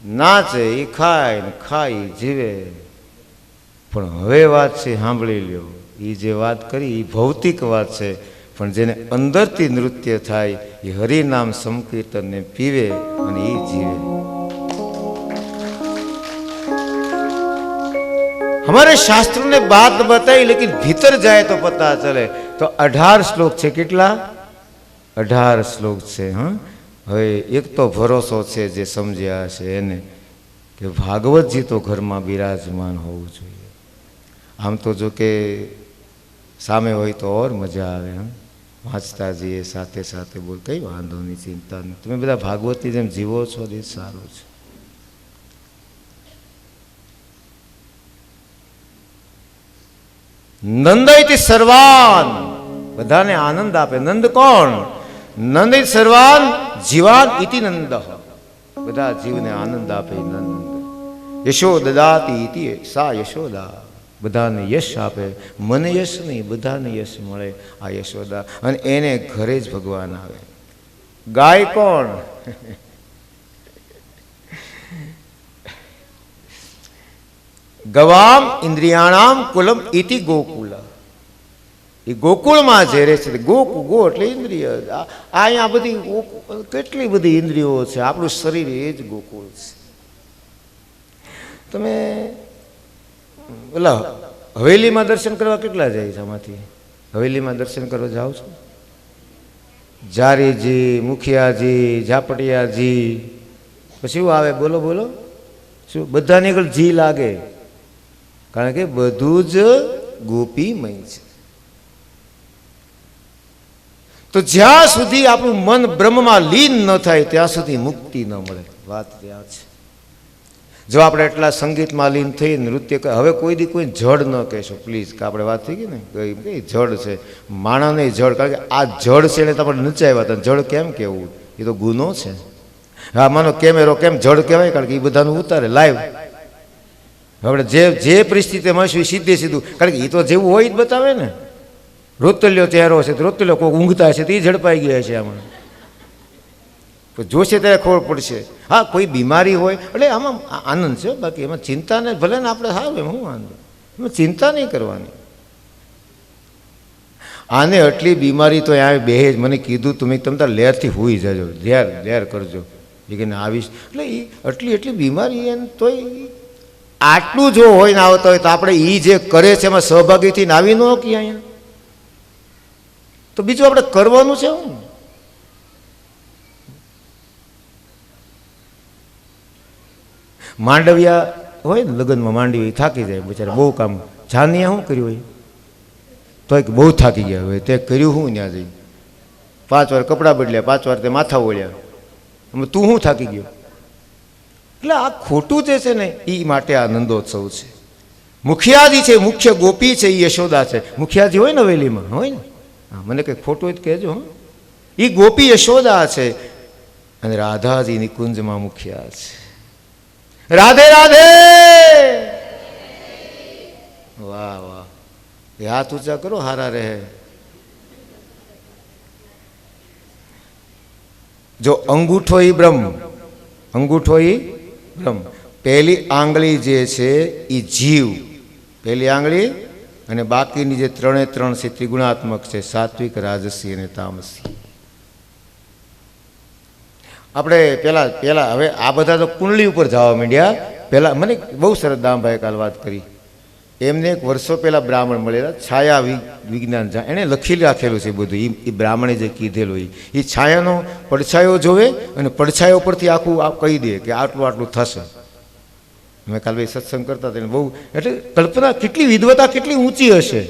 નાચે એ ખાય ને ખાય જીવે. પણ હવે વાત છે સાંભળી લ્યો, એ જે વાત કરી એ ભૌતિક વાત છે, પણ જેને અંદરથી નૃત્ય થાય એ હરિનામ સંકીર્તનને પીવે અને એ જીવે. हमारे शास्त्रों ने बात बताई लेकिन भीतर जाए तो पता चले. तो 18 श्लोक છે. કેટલા? 18 શ્લોક છે. હા, હવે એક તો ભરોસો છે જે સમજ્યા છે એને કે ભાગવતજી તો ઘરમાં બિરાજમાન હોવું જોઈએ. આમ તો જો કે સામે હોય તો ઓર મજા આવે. હા, વાંચતા જઈએ સાથે સાથે બોલ, કઈ વાંધો નહીં, ચિંતા નહીં. તમે બધા ભાગવતની જેમ જીવો છો એ સારું છે. નંદયતિ સર્વાન, બધાને આનંદ આપે. નંદ કોણ? નંદયતિ સર્વાન જીવાન ઇતિ નંદ, બધા જીવને આનંદ આપે નંદ. યશોદદાતી ઇતિ સા યશોદા, બધાને યશ આપે. મને યશ નહીં, બધાને યશ મળે આ યશોદા. અને એને ઘરે જ ભગવાન આવે. ગાય કોણ? ગવામ ઇન્દ્રિયાણામ કુલમ ઇતિ ગોકુલ, એ ગોકુળમાં જે રહે છે. ગો એટલે ઇન્દ્રિય. અહીંયા બધી કેટલી બધી ઇન્દ્રિયો છે. આપણું શરીર એ જ ગોકુળ છે. તમે ઓલા હવેલીમાં દર્શન કરવા કેટલા જાય છે? આમાંથી હવેલીમાં દર્શન કરવા જાઓ છો? જારીજી, મુખિયાજી, ઝાપટિયાજી, પછી શું આવે? બોલો બોલો. શું બધાની આગળ જી લાગે? કારણ કે બધું જ ગોપીમય છે. તો જ્યાં સુધી આપણું મન બ્રહ્મમાં લીન ન થાય ત્યાં સુધી મુક્તિ ન મળે. વાત ત્યાં છે. જો આપણે એટલા સંગીતમાં લીન થઈ નૃત્ય, હવે કોઈ દી કોઈ જડ ન કહેશો પ્લીઝ, કે આપણે વાત થઈ ગઈ ને કઈ જડ છે. માણસને જડ, કારણ કે આ જડ છે એને તમારે નચાવ્યા હતા. જડ કેમ કહેવું? એ તો ગુનો છે. હા, માનો કેમેરો કેમ જડ કહેવાય? કારણ કે એ બધાનું ઉતારે લાઈવ. આપણે જે પરિસ્થિતિમાં શું સીધે સીધું, કારણ કે એ તો જેવું હોય જ બતાવે ને. રોતલ્યો ચહેરો છે, રોતલ્યો કોઈ ઊંઘતા છે તો એ ઝડપાઈ ગયા છે. આમાં જોશે ત્યારે ખબર પડશે. હા, કોઈ બીમારી હોય એટલે આમાં આનંદ છે, બાકી એમાં ચિંતા ને, ભલે ને આપણે સારું એમ હું વાંધો, એમાં ચિંતા નહીં કરવાની. આને આટલી બીમારી તો આ બે જ મને કીધું, તમે તાર લહેરથી હોઈ જજો, લહેર કરજો એ કે આવીશ. એટલે એ એટલી બીમારી એને તોય આટલું જો હોય ને આવતા હોય તો આપણે એ જે કરે છે એમાં સહભાગી થઈને આવી ન કે અહીંયા તો બીજું આપણે કરવાનું છે હું? માંડવિયા હોય ને લગ્નમાં, માંડવી થાકી જાય બિચારા, બહુ કામ. જાનિયા શું કર્યું હોય તો બહુ થાકી ગયા હોય, તે કર્યું શું ત્યાં જઈ? 5 વાર કપડાં બદલ્યા, 5 વાર તે માથા ઓળ્યા. તું શું થાકી ગયો? એટલે આ ખોટું જે છે ને એ માટે આ નંદોત્સવ છે. મુખિયાજી છે, મુખ્ય ગોપી છે, એ યશોદા છે. મુખિયાજી હોય ને હવેલીમાં હોય ને, હા, મને કંઈ ખોટું હોય તો કહેજો. હા, એ ગોપી યશોદા છે અને રાધાજી નિકુંજમાં મુખિયા છે. રાધે રાધે. વાહ વાહ, એ હાથ ઊંચા કરો, હારા રહે. જો અંગૂઠો ઈ બ્રહ્મ, અંગૂઠો ઈ બ્રહ્મ. પહેલી આંગળી જે છે એ જીવ, પહેલી આંગળી, અને બાકીની જે 3 છે ત્રિગુણાત્મક છે, સાત્વિક, રાજસી અને તામસી. આપણે પેલા હવે આ બધા તો કુંડલી ઉપર જવા માંડ્યા. પહેલા મને બહુ સરસ દામભાઈ કાલ વાત કરી. એમને એક વર્ષો પહેલા બ્રાહ્મણ મળેલા, છાયા વિજ્ઞાન, એણે લખી રાખેલું છે બધું. એ બ્રાહ્મણે જે કીધેલું એ છાયાનો પડછાયો જોવે અને પડછાયો પરથી આખું કહી દે કે આટલું આટલું થશે. મેં કાલ ભાઈ સત્સંગ કરતા તેને બહુ, એટલે કલ્પના કેટલી વિદ્વતા કેટલી ઊંચી હશે.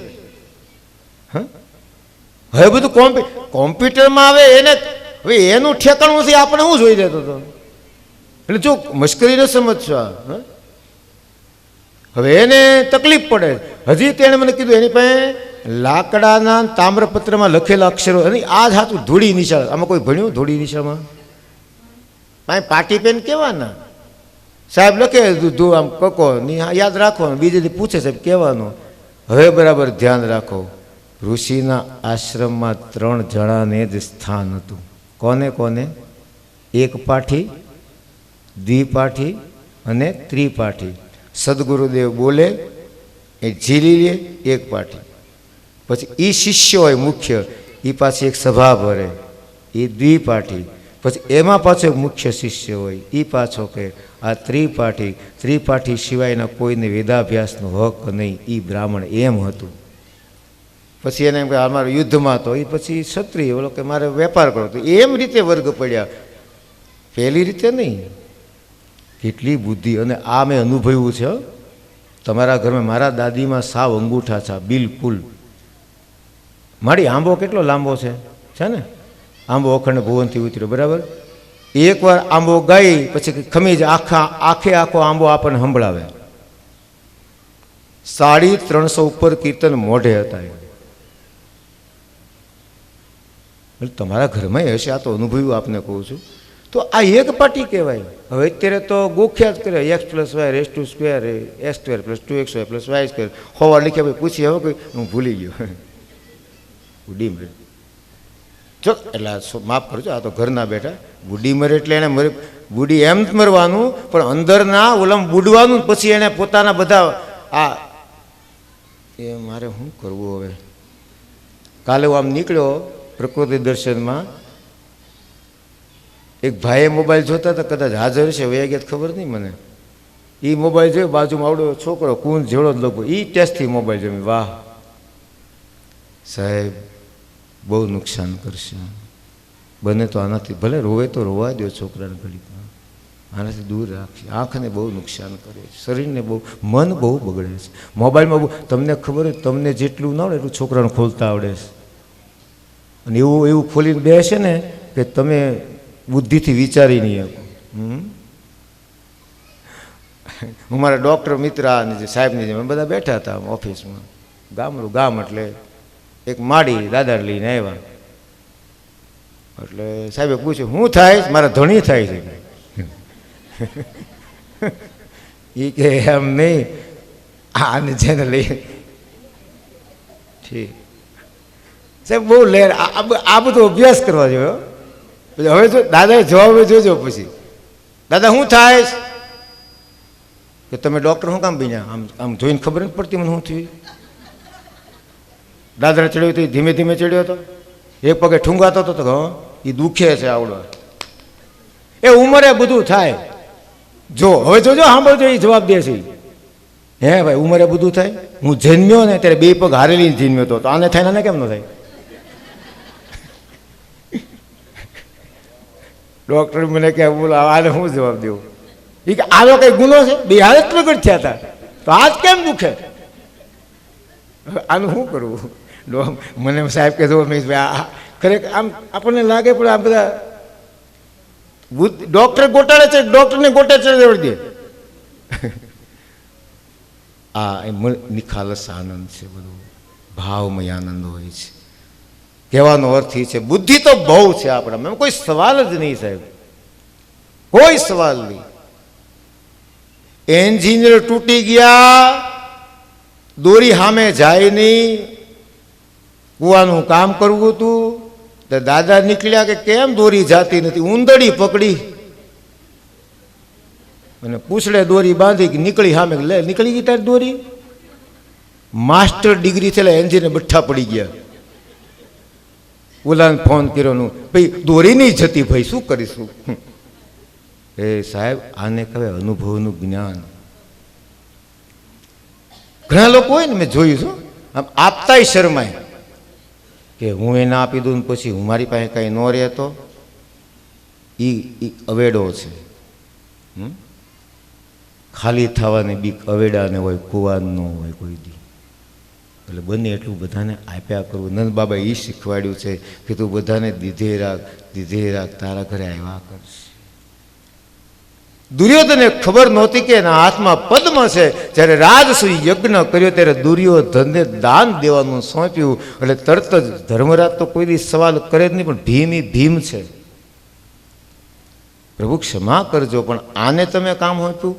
હા, હવે બધું કોમ્પ્યુટરમાં આવે એને, હવે એનું ઠેકાણું નથી, આપણે શું જોઈ દેતો હતો. એટલે જો મશ્કરી ન સમજશો. હવે એને તકલીફ પડે. હજી તેણે મને કીધું એની પાસે લાકડાના તામ્રપત્રમાં લખેલા અક્ષરો, અને આ જ હાથું ધૂળી નિશાળ. આમાં કોઈ ભણ્યું ધૂળી નિશાળમાં? પાટી પેન કહેવાના, સાહેબ લખે આમ કકો યાદ રાખવાનું, બીજેથી પૂછે સાહેબ કહેવાનું. હવે બરાબર ધ્યાન રાખો, ઋષિના આશ્રમમાં 3 જણાને જ સ્થાન હતું. કોને કોને? એક પાઠી, દ્વિપાઠી અને ત્રિપાઠી. સદગુરુદેવ બોલે એ ઝીલી લે એક પાઠી. પછી એ શિષ્ય હોય મુખ્ય, એ પાછી એક સભા ભરે, એ દ્વિપાઠી. પછી એમાં પાછો એક મુખ્ય શિષ્ય હોય, એ પાછો કે આ ત્રિપાઠી. ત્રિપાઠી સિવાયના કોઈને વેદાભ્યાસનો હક નહીં, એ બ્રાહ્મણ એમ હતું. પછી એને એમ કે અમારે યુદ્ધમાં તો એ પછી ક્ષત્રિય, બોલો કે મારે વેપાર કરો, તો એમ રીતે વર્ગ પડ્યા, પહેલી રીતે નહીં. કેટલી બુદ્ધિ! અને આ મેં અનુભવ્યું છે. તમારા ઘરમાં મારા દાદીમાં સાવ અંગૂઠા છે બિલકુલ. મારી આંબો કેટલો લાંબો છે ને? આંબો અખંડ ભુવનથી ઉતર્યો, બરાબર. એકવાર આંબો ગાઈ પછી ખમીજ આખે આખો આંબો આપણને સંભળાવે. 350 ઉપર કીર્તન મોઢે હતા. તમારા ઘરમાં હશે, આ તો અનુભવ્યું આપને કહું છું. તો આ એક પાટી કહેવાય. હવે અત્યારે તો ગોખ્યા જ કરે, x+y² x² + 2xy + y². હોવા લખ્યા ભાઈ પૂછી, હવે કોઈ હું ભૂલી ગયો. બુડી મરે જો, એટલે માફ કરજો, આ તો ઘરના બેઠા. બુડી મરે એટલે એને મરે, બુડી એમ જ મરવાનું, પણ અંદરના ઓલમ બુડવાનું. પછી એને પોતાના બધા આ એ મારે શું કરવું હવે. કાલે હું આમ નીકળ્યો પ્રકૃતિ દર્શનમાં, એક ભાઈએ મોબાઈલ જોતા હતા, કદાચ હાજર છે, વયા ગયા ખબર નહીં મને. એ મોબાઈલ જોયો, બાજુમાં આવડો છોકરો કુંજ જેવડો જ લોકો, એ ટેસ્ટથી મોબાઈલ જોઈ. વાહ સાહેબ, બહુ નુકસાન કરશે. બને તો આનાથી ભલે રોવે તો રોવા દો છોકરાને ઘડીકમાં, આનાથી દૂર રાખશે. આંખને બહુ નુકસાન કરે છે, શરીરને બહુ, મન બહુ બગડે છે મોબાઈલમાં. બહુ તમને ખબર હોય, તમને જેટલું ના આવડે એટલું છોકરાને ખોલતા આવડે છે. અને એવું ખોલીને બેસે ને કે તમે બુદ્ધિથી વિચારી નહીં શકો. હું મારા ડૉક્ટર મિત્ર અને જે સાહેબની જેમ બધા બેઠા હતા ઓફિસમાં. ગામડું ગામ એટલે એક માડી દાદા લઈને આવ્યા. એટલે સાહેબે પૂછ્યું, શું થાય? મારા ધણી થાય છે. એ કે એમ નહીં, આને જેને લઈ ઠીક સાહેબ બહુ લેર. આ બધો અભ્યાસ કરવા જોયો. હવે જો દાદાએ જવાબ જોજો. પછી દાદા શું થાય કે તમે ડૉક્ટર શું કામ બન્યા? આમ જોઈને ખબર નથી પડતી મને શું થયું. દાદાને ચડ્યો હતો, ધીમે ધીમે ચડ્યો હતો, એક પગે ઠુંગાતો હતો. તો એ દુખે છે આવડો. એ ઉંમરે બધું થાય. જો હવે જોજો, સાંભળજો, એ જવાબ દે છે. હે ભાઈ, ઉંમરે બધું થાય. હું જન્મ્યો ને ત્યારે 2 પગ હારેલી જન્મ્યો હતો, તો આને થાય ને કેમ ન થાય? ડૉક્ટર મને કે બોલો આને શું જવાબ દેવો? એ કે આનો કઈ ગુનો છે? 2 હાલત પ્રગટ થયા હતા, તો આજ કેમ દુખે? આનું શું કરવું? મને સાહેબ કે જો ખરેખર આમ આપણને લાગે, પણ આ બધા ડૉક્ટર ગોટાળે છે, ડૉક્ટરને ગોટે ચડે દે. આ નિખાલસ આનંદ છે, બધું ભાવમય આનંદ હોય છે. કહેવાનો અર્થ એ છે, બુદ્ધિ તો બહુ છે આપણામાં, કોઈ સવાલ જ નહીં સાહેબ, કોઈ સવાલ નહીં. એન્જિનિયર તૂટી ગયા, દોરી સામે જાય નહીં. કૂવાનું કામ કરવું હતું તો દાદા નીકળ્યા કે કેમ દોરી જાતી નથી? ઉંદડી પકડી અને પૂછડે દોરી બાંધી નીકળી સામે. લે નીકળી ગઈ તારી દોરી. માસ્ટર ડિગ્રી થયેલા એન્જિનિયર બઠ્ઠા પડી ગયા. ઓલાને ફોન કર્યો, ભાઈ દોરી નહીં જતી, ભાઈ શું કરીશું? એ સાહેબ, આને કહેવાય અનુભવનું જ્ઞાન. ઘણા લોકો હોય ને, મેં જોયું છું, આમ આપતાય શરમાય કે હું એને આપી દઉં ને પછી હું મારી પાસે કંઈ ન રહેતો. એ અવેડો છે. ખાલી થવાની બીક અવેડાને હોય, કુવાન ન હોય કોઈ દી. એટલે બને એટલું બધાને આપ્યા કરવું. નંદ બાબા એ શીખવાડ્યું છે કે તું બધાને દીધે રાખ, તારા ઘરે આવ્યા કરશે. દુર્યોધને ખબર નહોતી કે એના હાથમાં પદ્મ છે. જ્યારે રાજસૂય યજ્ઞ કર્યો ત્યારે દુર્યોધનને દાન દેવાનું સોંપ્યું. એટલે તરત જ ધર્મરાજ તો કોઈ દી સવાલ કરે જ નહીં, પણ ભીમ એ ભીમ છે. પ્રભુ ક્ષમા કરજો, પણ આને તમે કામ સોંપ્યું,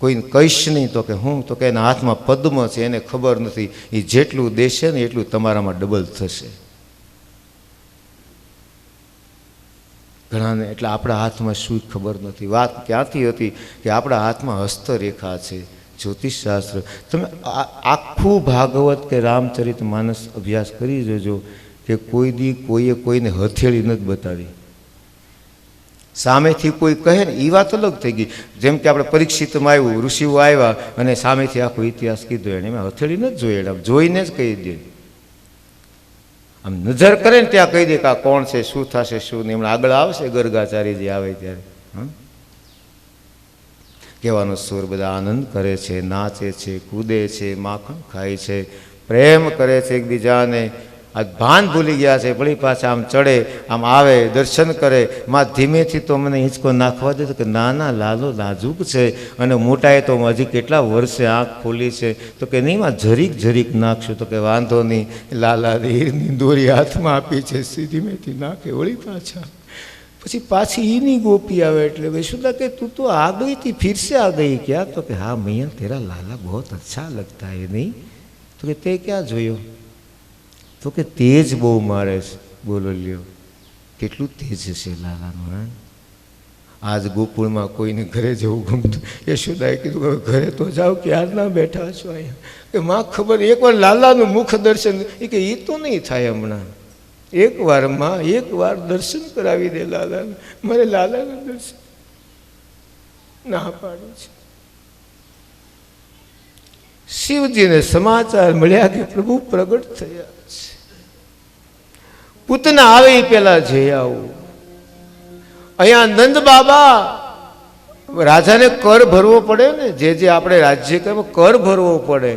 કોઈને કહીશ નહીં. તો કે હું? તો કે એના હાથમાં પદ્મ છે, એને ખબર નથી. એ જેટલું દેશે ને એટલું તમારામાં ડબલ થશે. ઘણાને એટલે આપણા હાથમાં શું ખબર નથી. વાત ક્યાંથી હતી કે આપણા હાથમાં હસ્તરેખા છે, જ્યોતિષશાસ્ત્ર. તમે આખું ભાગવત કે રામચરિત માનસ અભ્યાસ કરી જોજો કે કોઈ દી કોઈએ કોઈને હથેળી નથી બતાવી. સામેથી કોઈ કહે ને એ વાત અલગ થઈ ગઈ. જેમ કે આપણે પરીક્ષિતમાં આવ્યું, ઋષિઓ આવ્યા અને સામેથી આખો ઇતિહાસ કીધો, એને એમાં હથેળી નથી જોઈ, એને જોઈને જ કહી દે. આમ નજર કરે ને ત્યાં કહી દે કે આ કોણ છે, શું થશે, શું નહીં. હમણાં આગળ આવશે ગર્ગાચાર્ય જે આવે ત્યારે. કહેવાનો સુર બધા આનંદ કરે છે, નાચે છે, કૂદે છે, માખણ ખાય છે, પ્રેમ કરે છે એકબીજાને. આ ભાન ભૂલી ગયા છે, વળી પાછા આમ ચડે, આમ આવે, દર્શન કરે. માં ધીમેથી તો મને હિંચકો નાખવા દે કે ના ના લાલો નાજુક છે અને મોટાએ તો હજી કેટલા વર્ષે આંખ ખોલી છે. તો કે નહીં માં જરીક જરીક નાખશું. તો કે વાંધો નહીં, લાલા હીરની દોરી હાથમાં આપી છે, ધીમેથી નાખે વળી પાછા. પછી પાછી ઈની ગોપી આવે એટલે વૈશુદા કે તું તો આ ગઈ थी, फिर से आ गई क्या? तो કે હા મૈયા તેરા લાલા बहुत अच्छा लगता है नहीं? તો કે તે ક્યાં જોયો? તો કે તેજ બહુ મારે છે. બોલો લ્યો કેટલું તેજ છે લાલાનું. હા, આજ ગોકુળમાં કોઈને ઘરે જવું ગમતું. યશોદાએ કીધું કે ઘરે તો જાઓ, ક્યારના બેઠા છો અહીંયા? કે માં ખબર એકવાર લાલાનું મુખ દર્શન, એ કે એ તો નહીં થાય હમણાં. એકવાર માં એકવાર દર્શન કરાવી દે લાલાને. મારે લાલાનું દર્શન ના પાડે છે. શિવજીને સમાચાર મળ્યા કે પ્રભુ પ્રગટ થયા છે. પૂતના આવે એ પેલા જઈ આવું. અહીંયા નંદ બાબા રાજાને કર ભરવો પડે ને, જે આપણે રાજ્ય કર ભરવો પડે,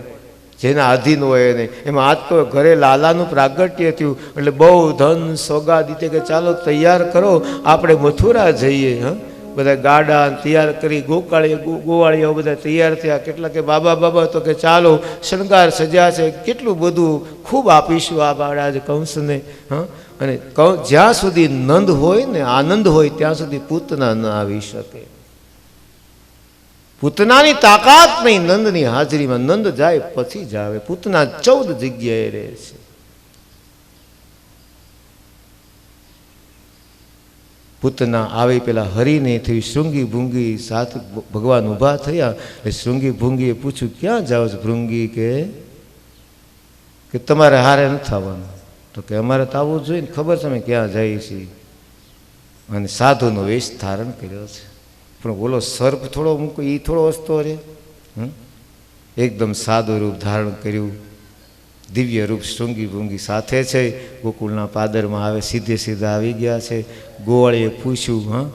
જેના આધીન હોય એને. એમાં આજ તો ઘરે લાલાનું પ્રાગટ્ય થયું એટલે બહુ ધન સોગાદ દીધે કે ચાલો તૈયાર કરો, આપણે મથુરા જઈએ. હા, બધા ગાડા તૈયાર કરી, ગોવાળીઓ બધા તૈયાર થયા. કેટલા કે બાબા બાબા, તો કે ચાલો શણગાર સજ્યા છે, કેટલું બધું ખૂબ આપીશું આ બાળા કંસને. હા, અને જ્યાં સુધી નંદ હોય ને, આનંદ હોય, ત્યાં સુધી પૂતના ન આવી શકે. પૂતનાની તાકાત નહીં નંદની હાજરીમાં. નંદ જાય પછી જ આવે. પૂતના 14 જગ્યાએ રહે છે. પૂતના આવે પેલા હરિને થયું શૃંગી ભૃંગી સાથે ભગવાન ઊભા થયા. એટલે શૃંગી ભૃંગીએ પૂછ્યું ક્યાં જાઓ છો ભૃંગી? કે તમારે હારે નથી આવવાનું. તો કે અમારે તો આવવું જોઈએ ને, ખબર છે અમે ક્યાં જઈએ છીએ. અને સાધુનો વેશ ધારણ કર્યો છે. પણ બોલો સર્પ થોડો મૂકો, એ થોડો વસ્તો રે. એકદમ સાદું રૂપ ધારણ કર્યું, દિવ્ય રૂપ શૃંગી ભૃંગી સાથે છે. ગોકુળના પાદરમાં આવે, સીધે સીધા આવી ગયા છે. ગોવાળીએ પૂછ્યું, હા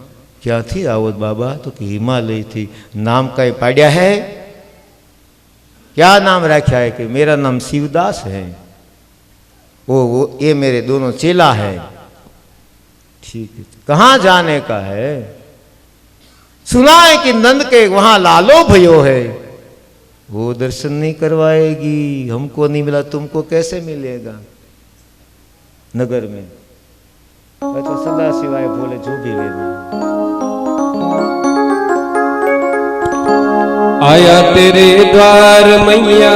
ક્યાંથી આવો બાબા? તો કે હિમાલયથી. નામ કઈ પાડ્યા હે? ક્યાં નામ રાખ્યા है? कि मेरा नाम शिवदास है, वो ये मेरे दोनों चेला है. ठीक है, कहाँ जाने का है? सुना है कि नंद के वहां लालो भयो है, वो दर्शन नहीं करवाएगी. हमको नहीं मिला, तुमको कैसे मिलेगा नगर में? तो सदा सिवाय बोले जो भी लेना. आया तेरे द्वार मैया,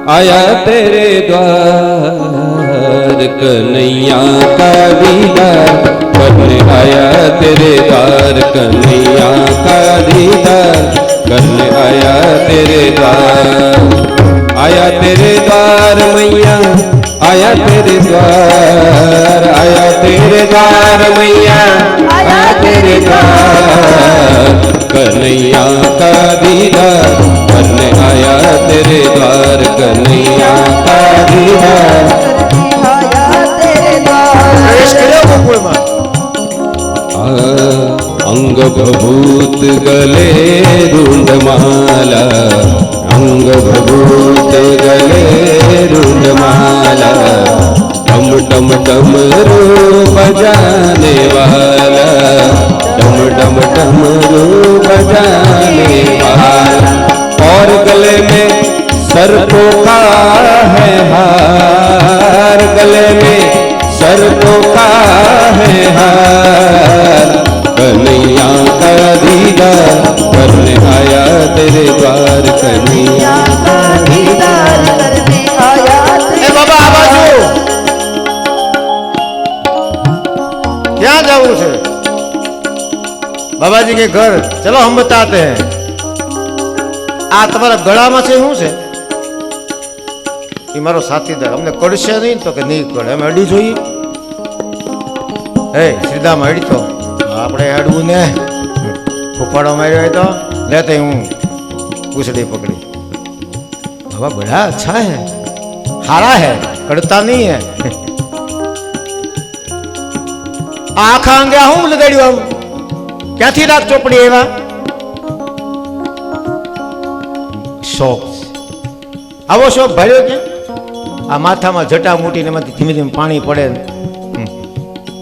आया तेरे द्वार, कन्हैया का दीदार करने आया तेरे द्वार, कन्हैया का दीदार करने आया तेरे द्वार. आया तेरे द्वार मैया, आया तेरे द्वार, आया तेरे द्वार मैया, आया तेरे द्वार, कन्हैया का दीदार करने आया तेरे द्वार, कन्हैया का दीदार आया तेरे द्वार. अंग भभूत गले रुंडमाला, अंग भभूत गले रुंडमाला, टम टम टम रूप जाने वाला, टम टम टम रूप जाने वाला. और गले में सर्पों का है हार, गले में सर्पों का है हार, कन्हैया का दीदार करने आया तेरे द्वार, कन्हैया का दीदार करने आया तेरे बाबा आ बाजू ક્યાં જવું છે? बाबा जी के घर, चलो हम बताते हैं। आ तुम्हारा गला में से શું છે? એ મારો સાથીદાર અમને કડશે નહીં તો કે નહીં કડે, અમે અડી જોઈએ. એ શ્રીદામ અડી તો આપણે અડવું ને, ફૂફાડો માર્યો હોય તો લેતે હું પૂછડી પકડી. बाबा बड़ा अच्छा है, हारा है, कड़ता नहीं है. आखा अंगे हूं लगाड़્યું આમ ક્યાંથી રાત ચોપડી એવા શોખ. આવો શોખ ભર્યો કે આ માથામાં જટા મૂટીને એમાંથી ધીમે ધીમે પાણી પડે.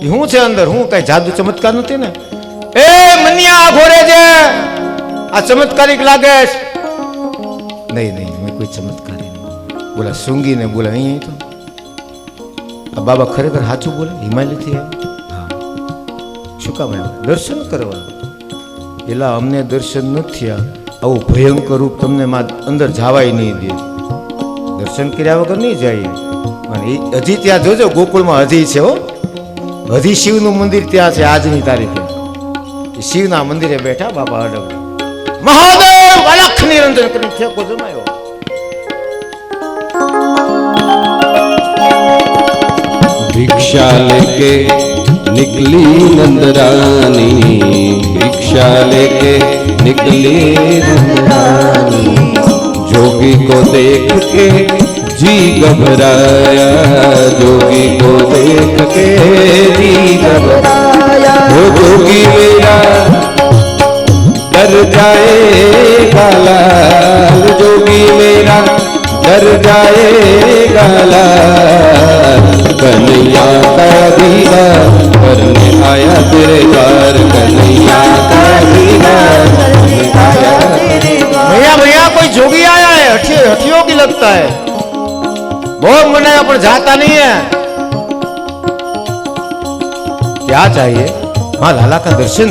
શું છે અંદર? હું કઈ જાદુ ચમત્કાર નથી ને? એ મનિયા ઘોરે છે, આ ચમત્કારિક લાગે છે? નહીં નહીં, મેં કોઈ ચમત્કારી નહીં. બોલા સૂંગીને બોલા અહીં તો આ બાબા ખરેખર સાચું બોલે? હિમાલયથી આવ્યા? હા. શું કામ આવ્યા? દર્શન કરવા. પેલા અમને દર્શન નથી થયા, આવું ભયંકર રૂપ તમને અંદર જવાય નહીં દે. દર્શન કર્યા વગર નહીં જાય. અને હજી ત્યાં જોજો ગોકુળમાં હજી છે હો, હજી શિવનું મંદિર ત્યાં છે. આજની તારીખે શિવના મંદિરે બેઠા બાપા અડગ મહાદેવ અલખ નિરંજન કરીને ઠેકો જમાયો. भिक्षा लेके निकली नंदरानी, भिक्षा लेके निकली नंदरानी, जोगी को देख के जी घबराया, जोगी को देख के जी घबराया, वो जोगी मेरा डर जाएगा लाल, जोगी मेरा डर जाएगा लाल, कन्हैया का दीदार करने आया तेरे द्वार, कन्हैया का दीदार करने आया तेरे द्वार. भैया भैया कोई जोगी आया है, हठियों की लगता है, बहुत मनाया पर जाता नहीं है. क्या चाहिए? हाँ लाला का दर्शन.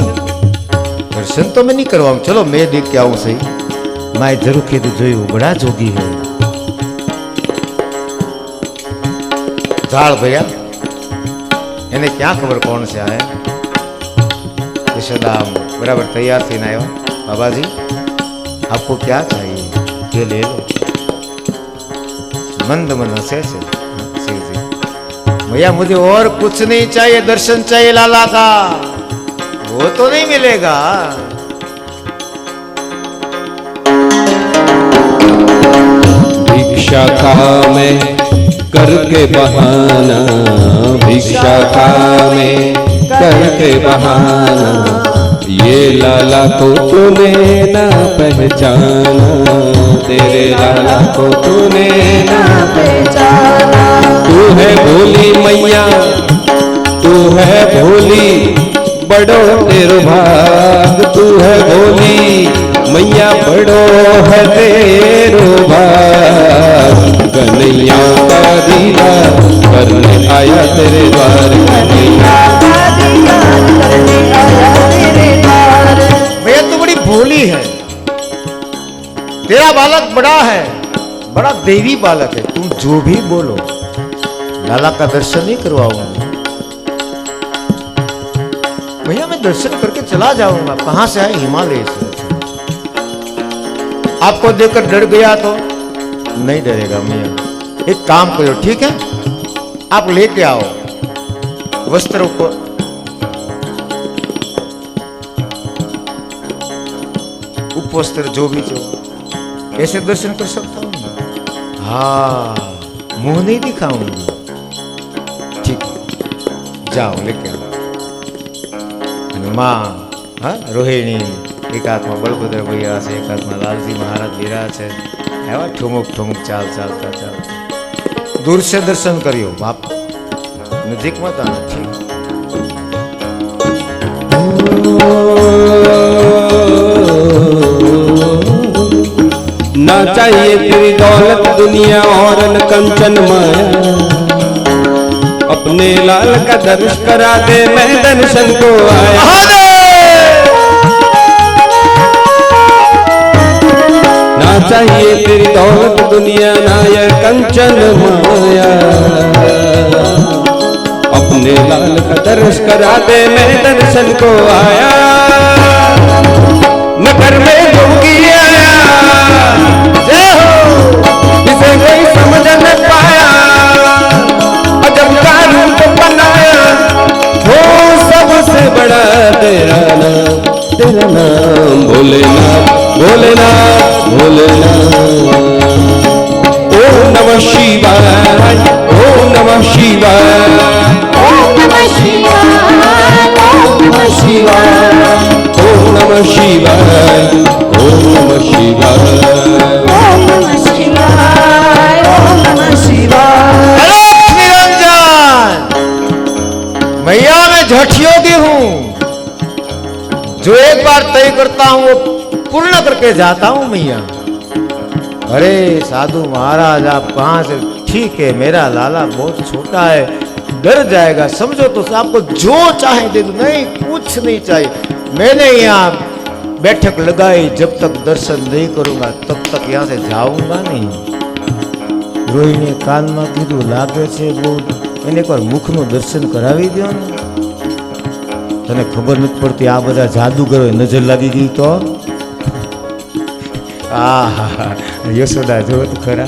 दर्शन तो मैं नहीं करवाऊं, चलो मैं देख के आऊं सही. मैं जरूर खेद जोયું, बड़ा जोगी है. जाल भैया એને क्या खबर कौन से आया? यशोदा बराबर तैयार थी ना. बाबा जी आपको क्या चाहिए? ये ले लो. मंद मन हंसे से शिव जी. भैया मुझे और कुछ नहीं चाहिए, दर्शन चाहिए लाला का. वो तो नहीं मिलेगा. भिक्षा का मैं करके बहाना, भिक्षा का मैं करके बहाना, ये लाला को तूने ना पहचाना, तेरे लाला को तूने ना पहचाना. तू है भोली मैया, तू है भोली, बड़ो तेरो भाग, तू है भोली मैया, बड़ो है तेरो भाग, कन्हैया का दीदार करने आया तेरे द्वार, कन्हैया का दीदार करने आया तेरे द्वार. भैया तू बड़ी भोली है, तेरा बालक बड़ा है, बड़ा देवी बालक है. तुम जो भी बोलो लाला का दर्शन नहीं करवाऊंगा. भैया मैं दर्शन करके चला जाऊंगा. कहां से आए? हिमालय से. आपको देखकर डर गया तो नहीं डरेगा मियां. एक काम करो ठीक है, आप लेके आओ वस्त्र को. उपवस्त्र जो भी जो, ऐसे दर्शन कर सकता हूँ. हाँ मुंह नहीं दिखाऊंगी. ठीक है जाओ लेके आओ. माँ हाँ रोहिणी एक हाथ में बलभद्र भैया से, एक हाथ में लालजी महाराज विराज है. एवा ठुमुक ठुमुक चाल चालता चालता दूर से दर्शन करियो. बाप नजीक मत आना. ठीक ना चाहिए तेरी दौलत दुनिया और न कंचन माया, अपने लाल का दर्शन करा दे, मैं दर्शन को आया. ना चाहिए तेरी दौलत दुनिया ना ये कंचन माया, अपने लाल का दर्शन करा दे, मैं दर्शन को आया. नगर में जोगी आया, जय हो, इसे कोई समझ न पाया, अजब का रूप बनाया, वो सबसे बड़ा तेरा नाम भोलेनाथ, भोलेनाथ, भोलेनाथ। ओम नमः शिवाय, ओम नमः शिवाय, ओम नमः शिवाय, ओम नमः शिवाय, ओम नमः शिवाय, ओम नमः शिवाय। ओम नमः शिवाय, ओम नमः शिवाय। निरंजन मैया, मैं झठियोगी हूँ। जो एक बार तय करता हूँ वो पूर्ण करके जाता हूँ मैया। अरे साधु महाराज, आप कहाँ से? ठीक है, मेरा लाला बहुत छोटा है, डर जाएगा, समझो तो आपको जो चाहे दे दो। नहीं, कुछ नहीं चाहिए। मैंने यहाँ बैठक लगाई, जब तक दर्शन नहीं करूंगा तब तक यहाँ से जाऊंगा नहीं। रोहिणी कान में कीधु लागे छे बહુ, એને એકવાર મુખનું દર્શન કરાવી દો ને। તને ખબર નથી પડતી આ બધા જાદુગરો નજર લાગી ગઈ તો? આહા, યશોદા જો તો ખરા।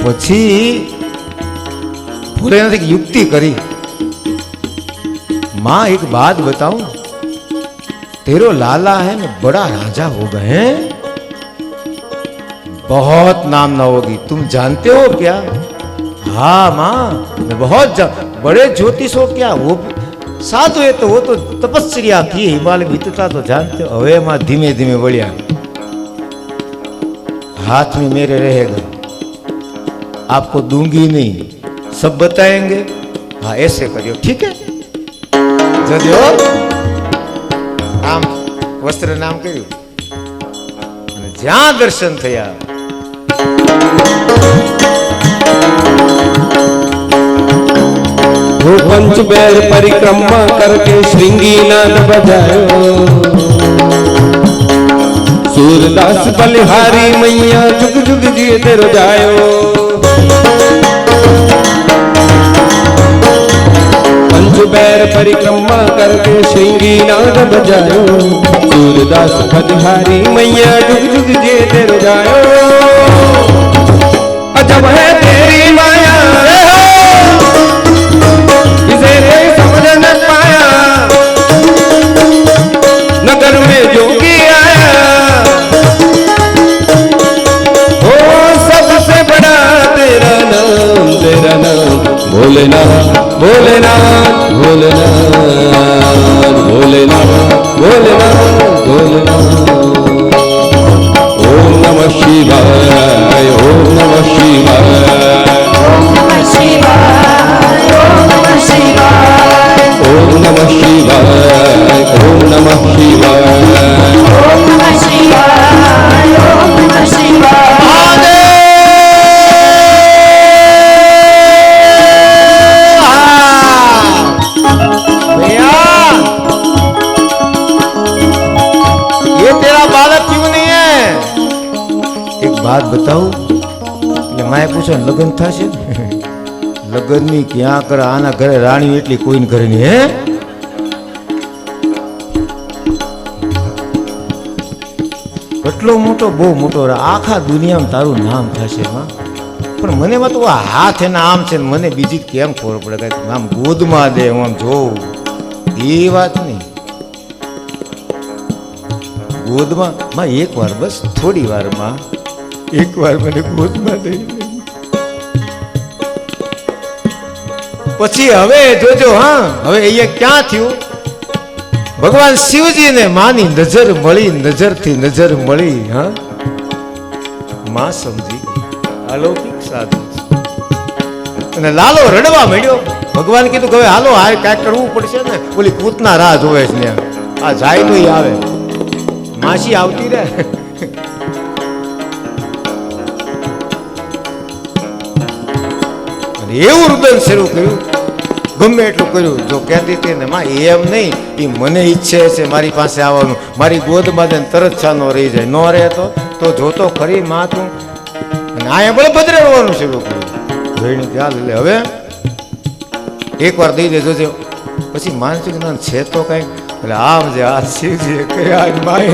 પછી ભોલેનાથે એક યુક્તિ કરી। माँ एक बात बताऊं, तेरो लाला है ना बड़ा राजा होगा है, बहुत नामना होगी, तुम जानते हो क्या? हाँ माँ, मैं बहुत बड़े ज्योतिष हो क्या? वो साधु है तो वो तो तपस्या की, हिमालय बीतता तो जानते हो। अवे माँ धीमे धीमे बढ़िया, हाथ में मेरे रहेगा, आपको दूंगी नहीं, सब बताएंगे। हाँ ऐसे करियो, ठीक है? जो आम वस्त्र नाम કર્યું અને જ્યાં દર્શન થયા वो पंच बैर परिक्रमा करके श्रृंगीनाद बजायो, सूरदास बलिहारी मैया जुग जुग जिए तेरो जायो। पंच बैर परिक्रमा करके श्रृंगीनाद बजायो, सूरदास बलिहारी मैया जुग जुग जिए तेरो जायो। अजब है तेरी माया, इसे कोई समझ न पाया, नगर में जोगी आया, ओ सबसे बड़ा तेरा नाम भोलेनाथ, भोलेनाथ, भोलेनाथ, भोलेनाथ, भोलेनाथ, भोलेनाथ। ओम नमः शिवाय, ओम नमः शिवाय, ओम नमः शिवाय, ओम नमः शिवाय, ओम नमः शिवाय, ओम नमः शिवाय, ओम नमः शिवाय, ओम नमः शिवाय। भैया, ये तेरा बालक क्यों नहीं है? एक बात बताऊं, એટલે માએ પૂછો લગ્ન થશે? લગ્નની ક્યાં કરે? આના ઘરે રાણી એટલી કોઈને ઘરે નહીં હે? કેટલો મોટો, બહુ મોટો, આખા દુનિયામાં તારું નામ થશે માં। પણ મને માં તો આ હાથ એના આમ છે ને મને બીજી કેમ ખબર પડે કે આમ ગોદમાં દે, હું આમ જોઉં, એ વાત નહીં। ગોદમાં માં એક વાર, બસ થોડી વાર માં, એક વાર મને ગોદમાં દઈ દે। પછી હવે જોજો, હા હવે અહીંયા ક્યાં થયું? ભગવાન શિવજીને માની નજર મળી, નજરથી નજર મળી, હા માં સમજી ગઈ અલૌકિક સાધુ છે। અને લાલો રડવા માંડ્યો। ભગવાન કીધું કે હવે હાલો, આ કાંઈક કરવું પડશે ને, ઓલી પૂતના રાહ જોવે છે ને, આ જાય તો આવે, માસી આવતી રહે। અને એવું રુદન શરૂ કર્યું, ગમે એટલું કર્યું। જો કહેતી હતી ને માં એમ નહીં, એ મને ઈચ્છે છે મારી પાસે આવવાનું, મારી ગોદમાં દે તરત છાનો રહી જાય, ન રહે તો જોતો ખરી માં તું। અને અહીંયા બળભદ્ર રડવાનું શરૂ કર્યું। જોઈને ચાલ એટલે હવે એકવાર દઈ દે જોજો। પછી માનસિક છે તો કંઈક એટલે આમ જે આ શિવજીએ કર્યા માય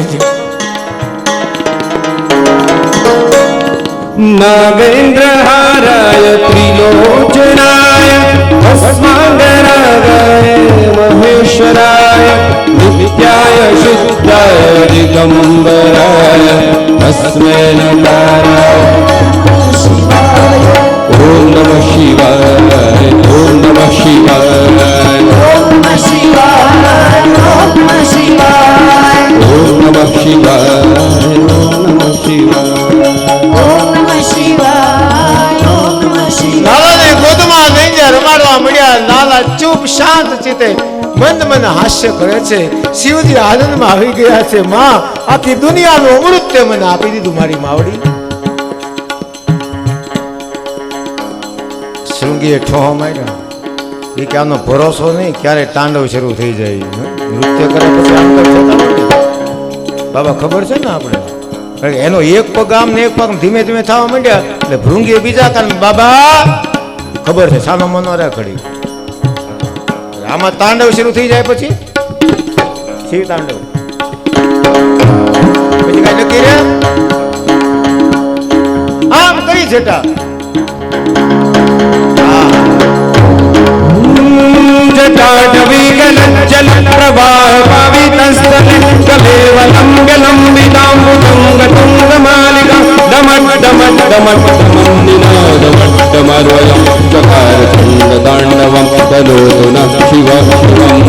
नागेन्द्र हाराय त्रिलोचनाय भस्मांगरागाय महेश्वराय नित्याय शुद्धाय दिगंबराय तस्मै नमः ओम नमः शिवाय ओम नमः शिवाय ओम नमः शिवाय ओम नमः शिवाय ओम नमः शिवाय ओम नमः शिवाय ओम नमः शिवाय ओम नमः शिवाय લાલાને ગોદમાં લઈને રમાડવા મળ્યા. લાલા ચૂપ શાંત ચિત્તે મંદ મંદ હાસ્ય કરે છે. શિવજી આનંદમાં આવી ગયા છે. માં, આખી દુનિયાનું અમૃત તે મને આપી દીધું મારી માવડી. શૃંગીએ ઠોહો માર્યા. એ કે આનો ભરોસો નહીં, ક્યારે તાંડવ શરૂ થઈ જાય. નૃત્ય કરે પછી આમ તો થતા નથી. બાબા ખબર છે ને આપણે, એનો એક પગ આમ ને એક પગ ધીમે ધીમે થવા માંડ્યા એટલે ભૃંગીએ બીજા કાન બાબા ખબર છે સાનો મનો રે ઘડી. આમાં તાંડવ શરૂ થઈ જાય પછી શિવ તાંડવ પછી કઈ નક્કી રે આમ કઈ જટા जटाटवीगलज्जल प्रवाह पावितस्थले कलेवलं विलम्बिताम्बुजङ्गतुङ्गमालिका डमट् डमट् डमट् डमन्निनादमट्टमर्वयं चकार चण्डताण्डवं तनोतु नः शिवः शिवम्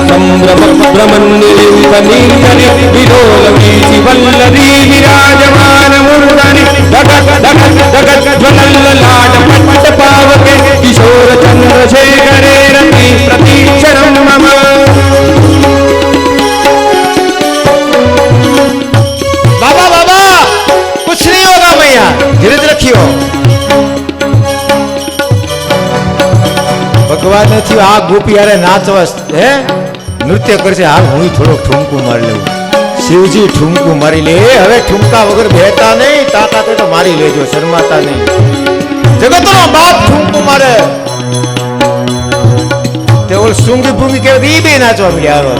संभ्रमन्निलिम्बनीकरि विलोलवीचि वल्लरी विराजमानमूर्धनि धगत् धगत् धगत् ज्वलल्ललाट पट्ट पावके किशोर चन्द्रशेखरे रति प्रतीक्षणं मम बाबा बाबा कुछ नहीं होगा भैया, धीरज रखियो. ભગવાન નથી આ ગોપી અરે નાચવા હે નૃત્ય કરશે. હાલ હું થોડોક ઠુમકું મારી લઉં. શિવજી ઠુમકું મારી લે. હવે ઠુમકા વગર બેઠા નહીં, તાકાત હોય તો મારી લેજો, શરમાતા નહીં. જગતનો બાપ ઠુમકું મારે. તે ઓલ સુંગી ભૂંગી કે ઈ બે નાચવા મળ્યા.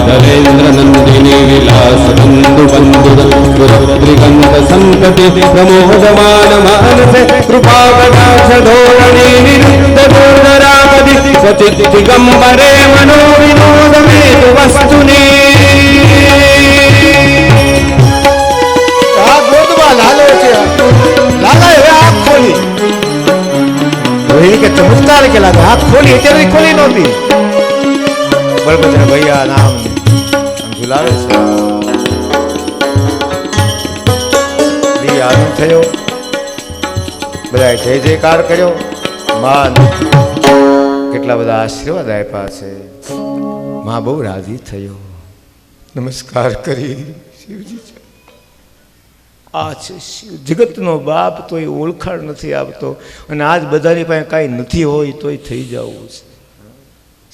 धरेन्द्र नंदिनी विलास बंधु बंधुगंध संकटे प्रमोदमान मानसे कृपा कटाक्ष धोरणी निरुद्ध दुर्धरापदि सचित दिगंबरे मनो विनोद मेतु वस्तुनि આ ગોદમાં લાલો છે. લાલા હવે આંખ ખોલી તો એ કે ચમત્કાર કે લાગે આંખ ખોલી અત્યારે ખોલી નહોતી. બળભદ્ર ભૈયા નામ ઝુલાવે છે. આનંદ થયો, બધા જય જયકાર કર્યો. માં કેટલા બધા આશીર્વાદ આપ્યા છે. માં બહુ રાજી થયો, નમસ્કાર કરી. શિવજી છે આ છે શિવ, જગતનો બાપ તો એ ઓળખાણ નથી આપતો. અને આજ બધાની પાસે કાંઈ નથી હોય તોય થઈ જવું છે.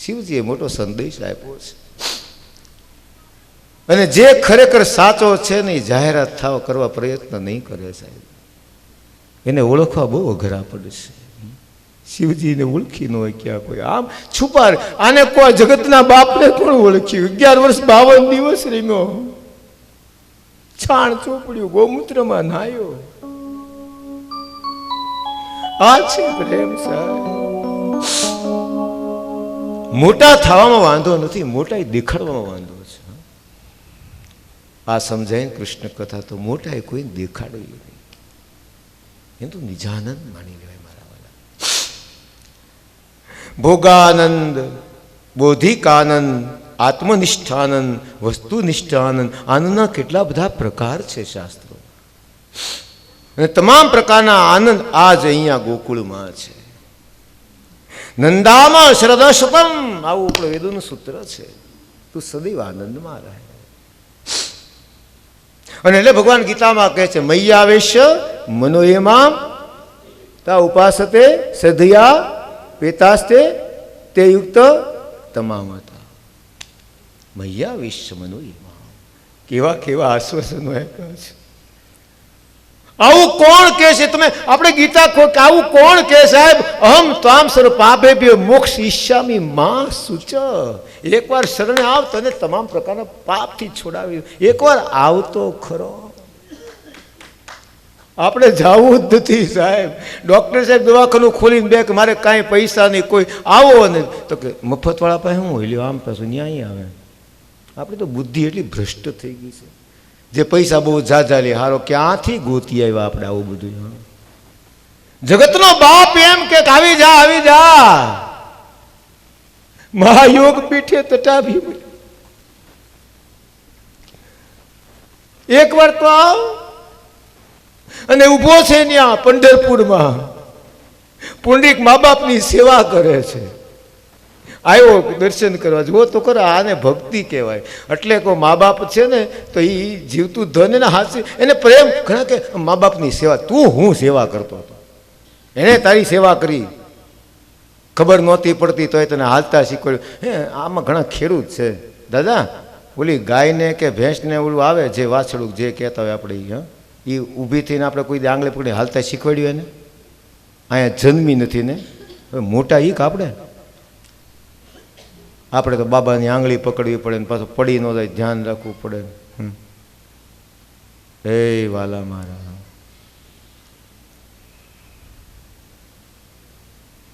શિવજીએ મોટો સંદેશ આપ્યો છે. અને જે ખરેખર સાચો છે ને એ જાહેરાત થાવ કરવા પ્રયત્ન નહીં કરે સાહેબ, એને ઓળખવા બહુ અઘરા પડશે. શિવજીને ઓળખી ન હોય ક્યાં કોઈ આમ છુપા. આને કોઈ જગતના બાપને કોણ ઓળખ્યું? 11 વર્ષ 52 દિવસ રીમ્યો, છાણ ચોપડ્યું, ગોમૂત્રમાં નાયો. આ છે પ્રેમ સાહેબ. મોટા થવામાં વાંધો નથી, મોટાઈ દેખાડવામાં વાંધો છે. આ સમજાય કૃષ્ણ કથા તો મોટાઈ કોઈ દેખાડવી નહીં, એ તો નિજાનંદ માની લેવાય મારા વાલા. ભોગાનંદ, બૌદ્ધિકાનંદ, આત્મનિષ્ઠાનંદ, વસ્તુનિષ્ઠાનંદ, આનંદના કેટલા બધા પ્રકાર છે શાસ્ત્રો. અને તમામ પ્રકારના આનંદ આજ અહીંયા ગોકુળમાં છે. નંદામાં શ્રદ્ધાશતમ, આવું આપણું વેદોનું સૂત્ર છે. તું સદૈવ આનંદમાં રહે. અને એટલે ભગવાન ગીતામાં કહે છે મય્યાવેશ મનો એમાં તા ઉપાસતે શ્રદ્ધયા પેતાસ્તે તે યુક્ત તમામ હતા. મય્યાવેશ મનો એમાં કેવા કેવા આશ્વાસનો આપ્યા છે. આવું કોણ કહે છે? તમે આપણે ગીતા આવું કોણ કહે સાહેબ? અહમ ત્વામ સર્વ પાપેભ્યો મોક્ષ ઈચ્છામિ મા શુચ. એકવાર શરણે આવ તને તમામ પ્રકારના પાપથી છોડાવી. એકવાર આવતો ખરો. આપણે જવું જ નથી સાહેબ. ડૉક્ટર સાહેબ દવાખાનું ખોલીને બે કે મારે કાંઈ પૈસા નહીં, કોઈ આવો ને તો કે મફતવાળા પાસે હું લ્યો આમ પાછું ન્યાય આવે. આપણી તો બુદ્ધિ એટલી ભ્રષ્ટ થઈ ગઈ છે. જે પૈસા બહુ ઝાઝા લે હારો ક્યાંથી ગોતી આવ્યા આપણે આવું બધું? જગતનો બાપ એમ કે આવી જા આવી જા. મહાયોગ પીઠે તટાવી એક વાર તો આવ. અને ઊભો છે ત્યાં પંઢરપુરમાં પુંડિક મા બાપની સેવા કરે છે. આવ્યો દર્શન કરવા, જુઓ તો ખરા, આને ભક્તિ કહેવાય. એટલે કોઈ મા બાપ છે ને તો એ જીવતું ધન એને હાસી એને પ્રેમ ઘણા કે મા બાપની સેવા. તું હું સેવા કરતો હતો, એણે તારી સેવા કરી, ખબર નહોતી પડતી તોય તને હાલતા શીખવાડ્યું. હે આમાં ઘણા ખેડૂત છે દાદા, ઓલી ગાયને કે ભેંસને ઓલું આવે જે વાછડું જે કહેતા હોય આપણે, હા એ ઊભી થઈને આપણે કોઈ આંગળી પકડી હાલતા શીખવાડ્યું એને? અહીંયા જન્મી નથી ને મોટા ઈક આપણે તો બાબાની આંગળી પકડવી પડે ને પાછું પડી ન જાય ધ્યાન રાખવું પડે. એ વાલા મારા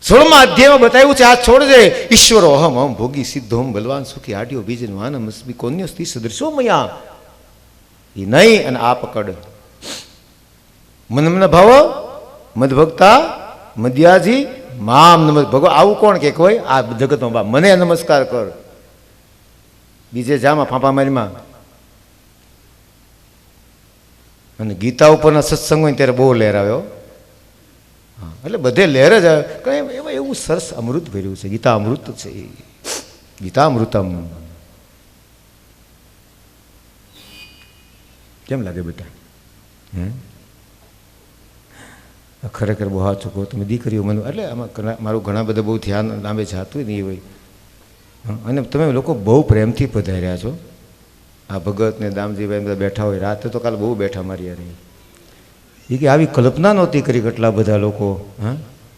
16મા અધ્યાયમાં બતાવ્યું છે આ છોડજે ઈશ્વરો અહમ અહમ ભોગી સિદ્ધો હમ બલવાન સુખી આડ્યો બીજન વાન મસ્મી કોન્યો સ્તી સદૃશો મયા. એ નહીં અને આ પકડ મન ભાવ મદભક્તા મદ્યાજી મામ નમસ્કાર. ભગવાન આવું કોણ કે હોય? આ જગતનો બાપ મને નમસ્કાર કર. બીજે જામાં ફાંફા મારીમાં. અને ગીતા ઉપરના સત્સંગ હોય ત્યારે બહુ લહેર આવ્યો. હા એટલે બધે લહેર જ આવે. કઈ એમાં એવું સરસ અમૃત ભર્યું છે. ગીતા અમૃત છે. ગીતા અમૃતમ. કેમ લાગે બેટા? ખરેખર બહુ સાચું કહો તમે દીકરીઓ મને. એટલે આમાં મારું ઘણા બધા બહુ ધ્યાન લાંબે જાતું નહીં હોય. અને તમે લોકો બહુ પ્રેમથી પધાર્યા છો. આ ભગત ને દામજીભાઈ બધા બેઠા હોય. રાતે તો કાલે બહુ બેઠા મારી યાર. એ કે આવી કલ્પના નહોતી કરી કેટલા બધા લોકો. હા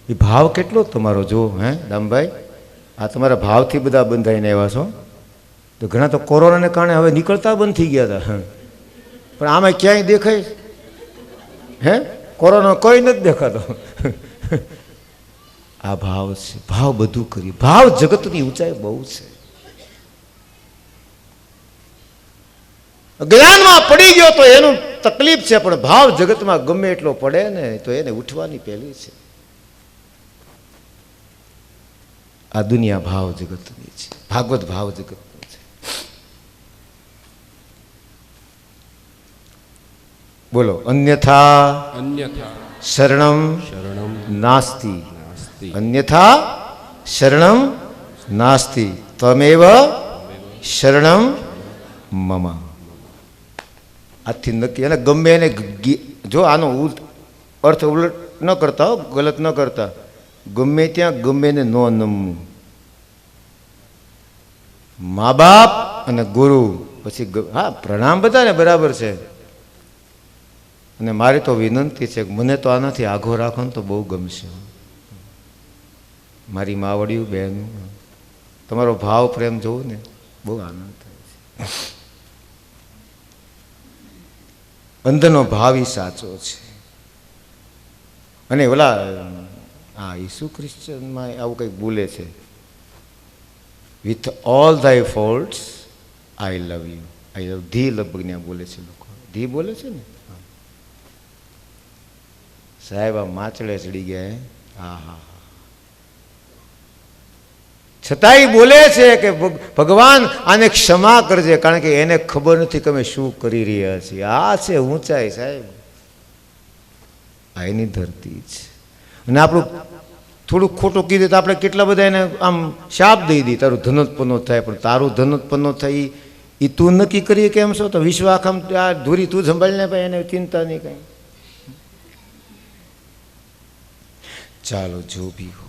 એ ભાવ કેટલો તમારો જો. હે દામભાઈ, આ તમારા ભાવથી બધા બંધાઈને આવ્યા છો. તો ઘણા તો કોરોનાને કારણે હવે નીકળતા બંધ થઈ ગયા હતા. પણ આમાં ક્યાંય દેખાય? હે કોરોના કોઈ નથી દેખાતો. આ ભાવ છે. ભાવ બધું કરી. ભાવ જગતની ઊંચાઈ બહુ છે. જ્ઞાનમાં પડી ગયો તો એનું તકલીફ છે, પણ ભાવ જગતમાં ગમે એટલો પડે ને તો એને ઉઠવાની પહેલી છે. આ દુનિયા ભાવ જગતની છે. ભાગવત ભાવ જગતનો છે. બોલો અન્યથા શરણમ નાસ્તિ. અન્યથા શરણમ નાસ્તિ ત્વમેવ શરણમ મમ. આથી નક્કી. અને ગમે એને જો આનો અર્થ ઉલટ ન કરતા, ગલત ન કરતા, ગમે ત્યાં ગમે ને ન નમવું. મા બાપ અને ગુરુ પછી હા પ્રણામ બધાને બરાબર છે. અને મારી તો વિનંતી છે કે મને તો આનાથી આઘો રાખો ને તો બહુ ગમશે. મારી માવડિયું બહેન તમારો ભાવ પ્રેમ જોવું ને બહુ આનંદ થાય છે. અંદરનો ભાવ ઈ સાચો છે. અને ઓલા હા ઈસુ ખ્રિશ્ચનમાં આવું કંઈક બોલે છે, વિથ ઓલ धाई faults I love you. I love the લગભગ ત્યાં બોલે છે લોકો. ધી બોલે છે ને સાહેબ. આ માચડે ચડી ગયા. હા હા છતાંય બોલે છે કે ભગવાન આને ક્ષમા કરજે, કારણ કે એને ખબર નથી કે અમે શું કરી રહ્યા છીએ. આ છે ઊંચાઈ સાહેબ. આ એની ધરતી છે. અને આપણું થોડુંક ખોટું કીધું તો આપણે કેટલા બધા એને આમ શાપ દઈ દી, તારું ધનોત્પન્ન થાય. પણ તારું ધનોત્પન્ન થાય એ તું નક્કી કરીએ કેમ છો? તો વિશ્વ આખમ આ ધૂરી તું સંભાળીને ભાઈ, એને ચિંતા નહીં કાંઈ. ચાલો જો ભી હો.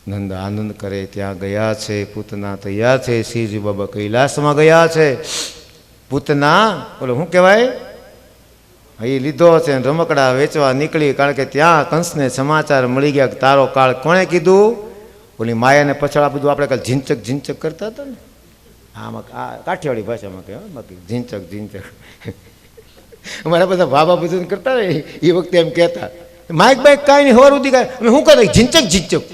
નંદ આનંદ કરે ત્યાં ગયા છે. પૂતના તૈયાર છે. શ્રીજી બાબા કૈલાસમાં ગયા છે. પૂતના બોલો શું કહેવાય? એ લીધો છે ને રમકડા વેચવા નીકળી, કારણ કે ત્યાં કંસને સમાચાર મળી ગયા કે તારો કાળ. કોણે કીધું? ઓલી માયાને પછાડ બધું આપણે કાલ ઝીંચક ઝીંચક કરતા હતા ને, આમાં આ કાઠિયાવાડી ભાષામાં કહેવાય, બાકી ઝીંચક ઝીંચક અમારા બધા ભાભા ભજન કરતા ને એ વખતે એમ કહેતા, માઇક બાઇક કાંઈ નહીં, હોર ઉધી કાંઈ અમે શું કરતા ઝીંચક ઝીંચક.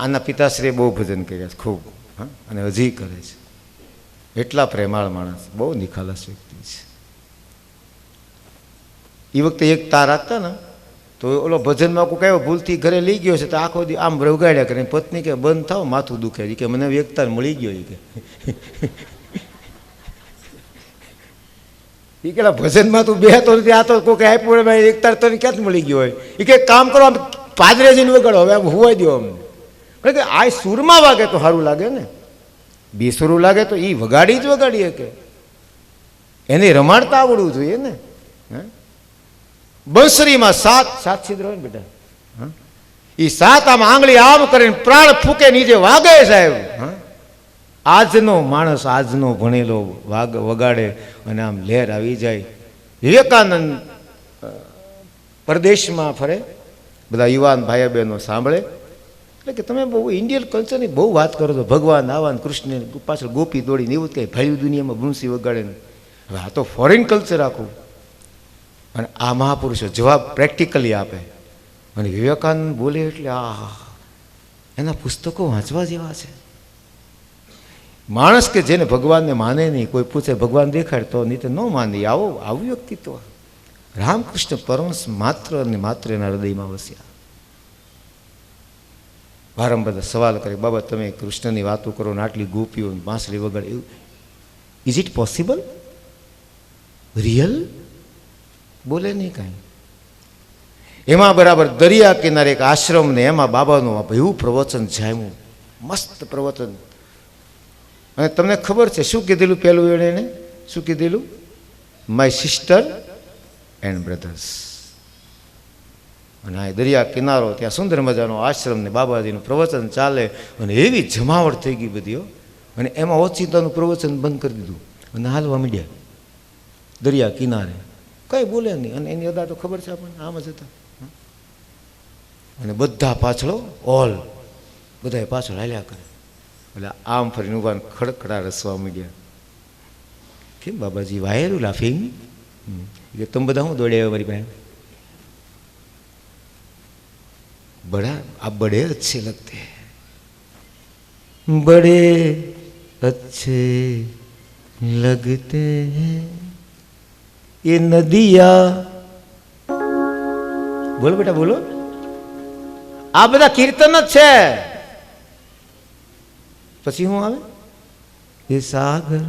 આના પિતાશ્રીએ બહુ ભજન કર્યા છે ખૂબ, હા, અને હજી કરે છે. એટલા પ્રેમાળ માણસ, બહુ નિખાલસ વ્યક્તિ છે. એ વખતે એક તાર રાખતા ને તો ઓલો ભજનમાં કોઈ કયો ભૂલથી ઘરે લઈ ગયો છે તો આખો દી આમ રવગાડ્યા કરે. પત્ની કે બંધ થાવ, માથું દુખે. કે મને એકતાર મળી ગયો. એ કે ભજનમાં તું બેહતો નથી, આ તો કોઈ આપ્યું એકતાર તને ક્યાંથી મળી ગયો હોય. એ કે કામ કરો, આમ પાદરે જઈને વગાડો, હવે આમ હોવાઈ દો અમને. કે આ સૂરમાં વાગે તો સારું લાગે ને, બેસુરું લાગે તો એ વગાડી જ વગાડીએ કે એને રમાડતા આવડવું જોઈએ ને. બંસરીમાં સાત છિદ્ર હોય ને બેટા, એ સાત આમ આંગળી આમ કરીને પ્રાણ ફૂકે નીચે વાગે સાહેબ. આજનો માણસ આજનો ભણેલો વગાડે અને આમ લહેર આવી જાય. વિવેકાનંદ પરદેશમાં ફરે, બધા યુવાન ભાઈ બહેનો સાંભળે એટલે કે તમે બહુ ઇન્ડિયન કલ્ચરની બહુ વાત કરો છો, ભગવાન આવાન કૃષ્ણ પાછળ ગોપી દોડીને એવું જ કંઈ ભાઈ દુનિયામાં બંસી વગાડે ને. હવે આ તો ફોરેન કલ્ચર આખું. અને આ મહાપુરુષો જવાબ પ્રેક્ટિકલી આપે. અને વિવેકાનંદ બોલે એટલે આ એના પુસ્તકો વાંચવા જેવા છે. માણસ કે જેને ભગવાનને માને નહીં, કોઈ પૂછે ભગવાન દેખાડ તો નહીં તો ન માને, આવું વ્યક્તિત્વ. રામકૃષ્ણ પરમહંસ માત્ર અને માત્ર એના હૃદયમાં વસ્યા. વારંવાર સવાલ કરે, બાબા તમે કૃષ્ણની વાતો કરો ને આટલી ગોપીઓ બાંસરી વગાડે, એવું ઇઝ ઇટ પોસિબલ? રિયલ? બોલે નહીં કાંઈ. એમાં બરાબર દરિયા કિનારે એક આશ્રમ ને એમાં બાબાનું એવું પ્રવચન જામ્યું, મસ્ત પ્રવચન. અને તમને ખબર છે શું કીધેલું પહેલું એને? શું કીધેલું? My sister and brothers. અને આ દરિયા કિનારો, ત્યાં સુંદર મજાનો આશ્રમ ને બાબાજીનું પ્રવચન ચાલે અને એવી જમાવટ થઈ ગઈ બધી. અને એમાં ઓચિતાનું પ્રવચન બંધ કરી દીધું અને હાલવા માંડ્યા દરિયા કિનારે. કઈ બોલે નહીં. અને એની અદા તો ખબર છે આપણને, આમ જ હતા. અને બધા પાછળ ઓલ બધા પાછળ હાલ્યા કરે. એટલે આમ ફરીને ઉભા ખડખડા રસવા માંડ્યા. કેમ બાબાજી વાયરું લાફિંગ? કે તમે બધા હું દોડ્યા મારી પાસે? बड़ा आप बड़े अच्छे लगते हैं, बड़े अच्छे लगते हैं ये नदिया. બોલો બેટા બોલો. આ બધા કીર્તન જ છે. પછી હું આવે ये सागर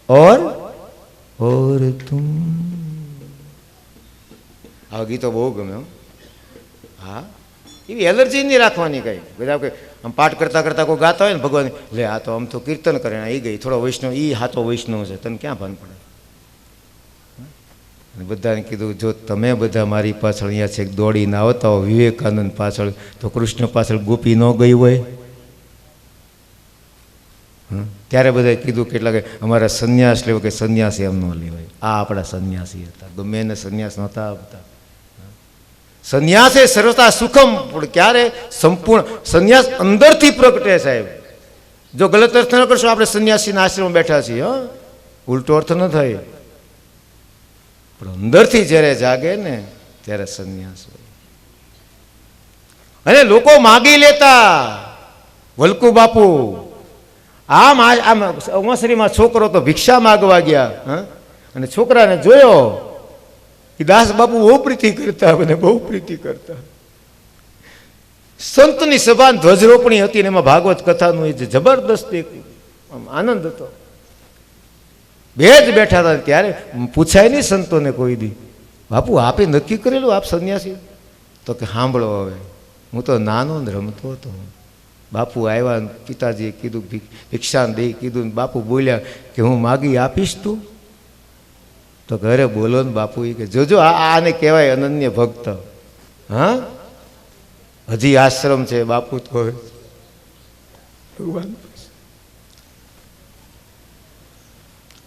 और तुम. આ ગીતો બહુ ગમે. હા, એવી એલર્જી નહીં રાખવાની કઈ. બધા આમ પાઠ કરતા કરતા કોઈ ગાતા હોય ને ભગવાન, લે આ તો આમ તો કીર્તન કરે એ ગઈ, થોડો વૈષ્ણવ, એ હાથો વૈષ્ણવ છે, તને ક્યાં ભાન પડે? અને બધાને કીધું જો તમે બધા મારી પાછળ અહીંયા છે દોડીને આવતા હો વિવેકાનંદ પાછળ, તો કૃષ્ણ પાછળ ગોપી ન ગઈ હોય? ત્યારે બધાએ કીધું કેટલાક અમારા સંન્યાસ લેવો, કે સંન્યાસ એમ ન લેવાય. આ આપણા સંન્યાસી હતા, ગમે એને સંન્યાસ નહોતા આપતા. સંન્યાસ એ સર્વતા સુખમ, પણ ક્યારે સંપૂર્ણ સંન્યાસ અંદરથી પ્રગટે સાહેબ. જો ગલત અર્થ ન કરશો, આપણે સંન્યાસીના આશ્રમમાં બેઠા છીએ, હા, ઉલટો અર્થ ન થાય. પણ અંદરથી જ્યારે જાગે ને ત્યારે સંન્યાસ હોય. અને લોકો માગી લેતા. વલ્કુ બાપુ આમ ઓસરીમાં છોકરો તો ભિક્ષા માગવા ગયા, અને છોકરાને જોયો. દાસ બાપુ બહુ પ્રીતિ કરતા, મને બહુ પ્રીતિ કરતા. સંતની સભા ધ્વજરોપણી હતી ને એમાં ભાગવત કથાનું એ જબરદસ્ત એક આનંદ હતો. બે જ બેઠા હતા. ત્યારે પૂછાય નહીં સંતોને કોઈ દી, બાપુ આપે નક્કી કરેલું આપ સંન્યાસી? તો કે સાંભળો, હવે હું તો નાનો ને રમતો હતો. બાપુ આવ્યા, પિતાજીએ કીધું ભિક્ષાન દે કીધું. બાપુ બોલ્યા કે હું માગી આપીશ તું? તો ઘરે બોલો ને બાપુ. એ કે જોજો આને કહેવાય અનન્ય ભક્ત. હા, હજી આશ્રમ છે બાપુ તો ભગવાન.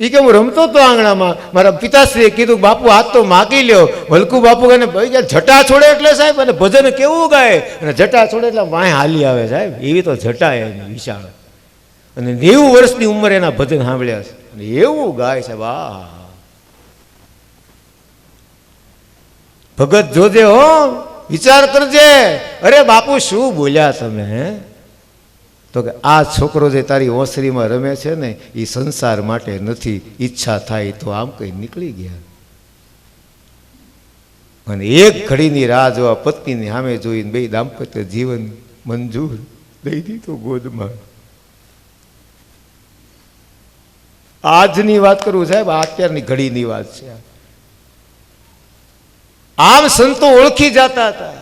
એ કે હું રમતો હતો આંગણામાં, મારા પિતાશ્રીએ કીધું બાપુ હાથ તો માગી લ્યો. વલકુ બાપુ કહે ભાઈ જટા છોડે એટલે સાહેબ, અને ભજન કેવું ગાય, અને જટા છોડે એટલે વાંય હાલી આવે સાહેબ, એવી તો જટા એની વિશાળ. અને 90 વર્ષની ઉંમરે એના ભજન સાંભળ્યા છે, અને એવું ગાય સાહેબ. આ ભગત જોજે હો, વિચાર કરજે. અરે બાપુ શું બોલ્યા તમે? હે તો કે આ છોકરો જે તારી ઓસરીમાં રમે છે ને એ સંસાર માટે નથી, ઈચ્છા થાય તો આમ કઈ નીકળી ગયા. અને એક ઘડીની રાહ જોવા પત્નીની સામે જોઈને બે દાંપત્ય જીવન મંજૂર દઈ દીધું ગોદમાં. આજની વાત કરું સાહેબ, અત્યારની ઘડીની વાત છે. આમ સંતો ઓળખી જતા હતા,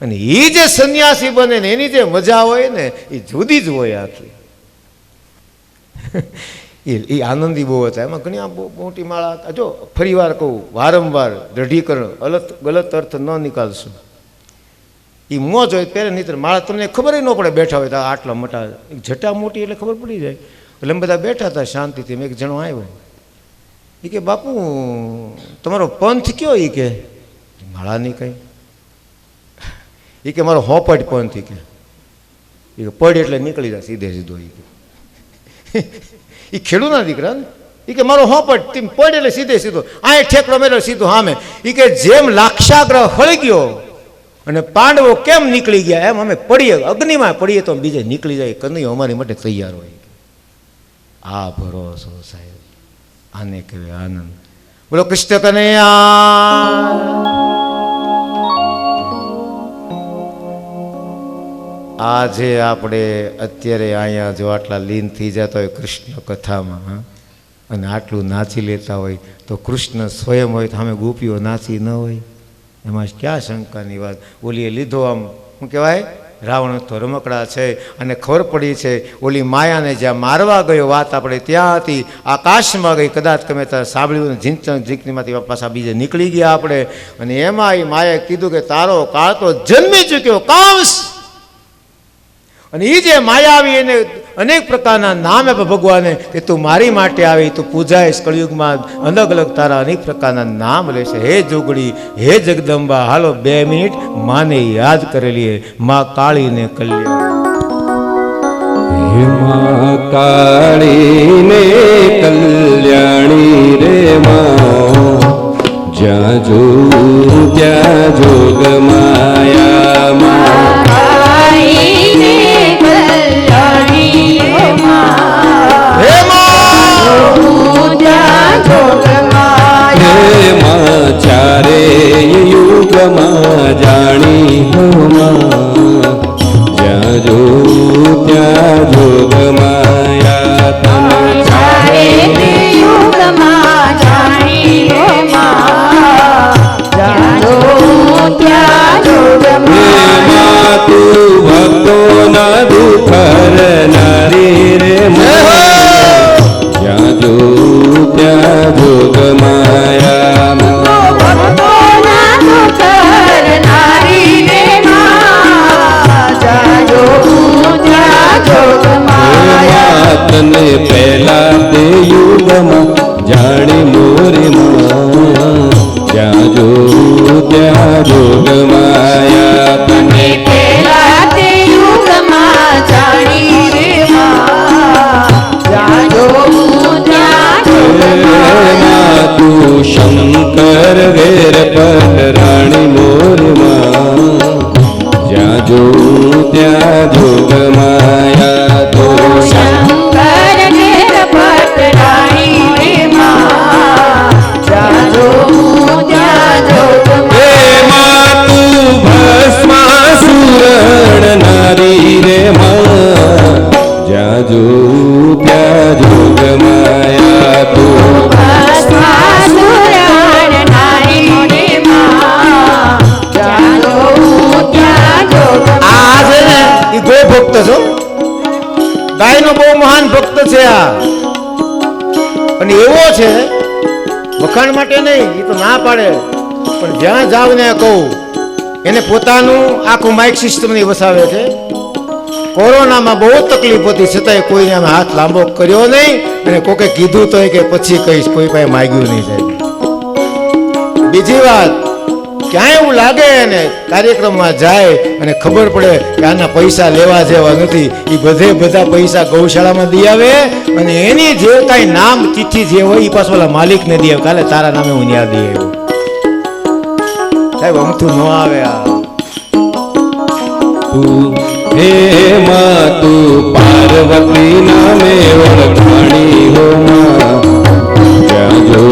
અને એ જે સંન્યાસી બને ને એની જે મજા હોય ને એ જુદી જ હોય આખી. એ આનંદી બહુ હતા. એમાં ઘણી મોટી માળા હતા. જો ફરી વાર કહું, વારંવાર દ્રઢીકરણ, ગલત અર્થ ન નિકાલશું. એ મોજ હોય પહેરે, નહીં માળા તમને ખબર ન પડે. બેઠા હોય તો આટલા મોટા જટા મોટી એટલે ખબર પડી જાય. એટલે અમે બધા બેઠા હતા શાંતિથી. મેં એક જણો આવ્યો, એ કે બાપુ તમારો પંથ કયો? એ કે માળા નહીં કઈ. એ કે મારો હોપટ પંથ. એ કે પડ એટલે નીકળી જાય સીધે સીધો. એ ખેડૂના દીકરા ને. એ કે મારો હોપટ તેમ પડ એટલે સીધે સીધો, આ ઠેકડો મેળો સીધો સામે. એ કે જેમ લાક્ષાગ્રહ હળી ગયો અને પાંડવો કેમ નીકળી ગયા એમ અમે પડીએ, અગ્નિમાં પડીએ તો બીજે નીકળી જાય. કનૈયો અમારી માટે તૈયાર હોય. આ ભરોસો સાહેબ, આને કહેવાય આનંદ. બોલો કૃષ્ણ કનૈયા. આજે આપણે અત્યારે અહીંયા જો આટલા લીન થઈ જતા હોય કૃષ્ણ કથામાં, અને આટલું નાચી લેતા હોય, તો કૃષ્ણ સ્વયં હોય તો અમે ગોપીઓ નાચી ન હોય? એમાં ક્યાં શંકાની વાત? ઓલીએ લીધો આમ શું કહેવાય, રાવણ તો રમકડા છે, અને ખબર પડી છે ઓલી માયાને જ્યાં મારવા ગયો, વાત આપણે ત્યાં હતી, આકાશમાં ગઈ. કદાચ તમે ત્યાં સાંભળ્યું, ઝીંચણ ઝીંકણીમાંથી પાછા બીજે નીકળી ગયા આપણે. અને એમાં એ માયાએ કીધું કે તારો કાળ તો જન્મી ચૂક્યો કાંસ. અને એ જે માયા આવી એને અનેક પ્રકારના નામ આપ્યા ભગવાને કે તું મારી માટે આવી, તું પૂજાઈશ કળિયુગમાં, અલગ અલગ તારા અનેક પ્રકારના નામ લેશે. હે જોગડી, હે જગદંબા, હાલો 2 મિનિટ માને યાદ કરેલી માં કાળીને કલ્યાણ. હે માં કાળીને કલ્યાણી રે માં, જ્યાં જો ત્યાં જોગ માયા માં. ચારે યુગમાં જાણી જ્યાં જો ત્યાં જોગ માયા. તમે ચારે યુગમાં જાણી તું ભક્તોના દુઃખ હરનારી રે માં, જ્યાં જો ત્યાં જોગ માયા. તને પહેલા તે યુગમાં જાણી મોરી માં, જ્યાં જો ત્યાં જોગ માયા. તને પહેલા તે યુગમાં જાણી રે માં, જ્યાં જો ત્યાં જોગ માયા. તું શંકર વેર પર રાણી મોરી માં, જ્યાં જો ત્યાં જોગ માયા. નારી રે માં, જ્યાં જો ત્યાં જોગ માયા. તું ગો ભક્ત છો, ગાયનો બહુ મહાન ભક્ત છે આ. અને એવો છે વખાણ માટે નહીં, એ તો ના પાડે, પણ જ્યાં જાવ ને કહું એને પોતાનું આખું માઇક સિસ્ટમ ની વસાવે છે. કોરોનામાં બહુ તકલીફ હતી છતાંય કોઈને અમે હાથ લાંબો કર્યો નહીં અને કોકે કીધું તો કે પછી કહીશ, કોઈ પાસે માગ્યું નહીં સાહેબ. બીજી વાત, ક્યાંય એવું લાગે ને કાર્યક્રમમાં જાય અને ખબર પડે કે આના પૈસા લેવા જેવા નથી, એ બધા પૈસા ગૌશાળામાં દઈ આવે અને એની જે કાંઈ નામ ચિઠ્ઠી જે હોય એ પાછો ઓલા માલિકને દઈ આવે, કાલે તારા નામે હું ન્યા દઈ આવ્યો. સાહેબ અમથું ન આવે આ. તું હે માં તું પાર્વતી નામે ઓળખાણી હો માં, જ્યાં જો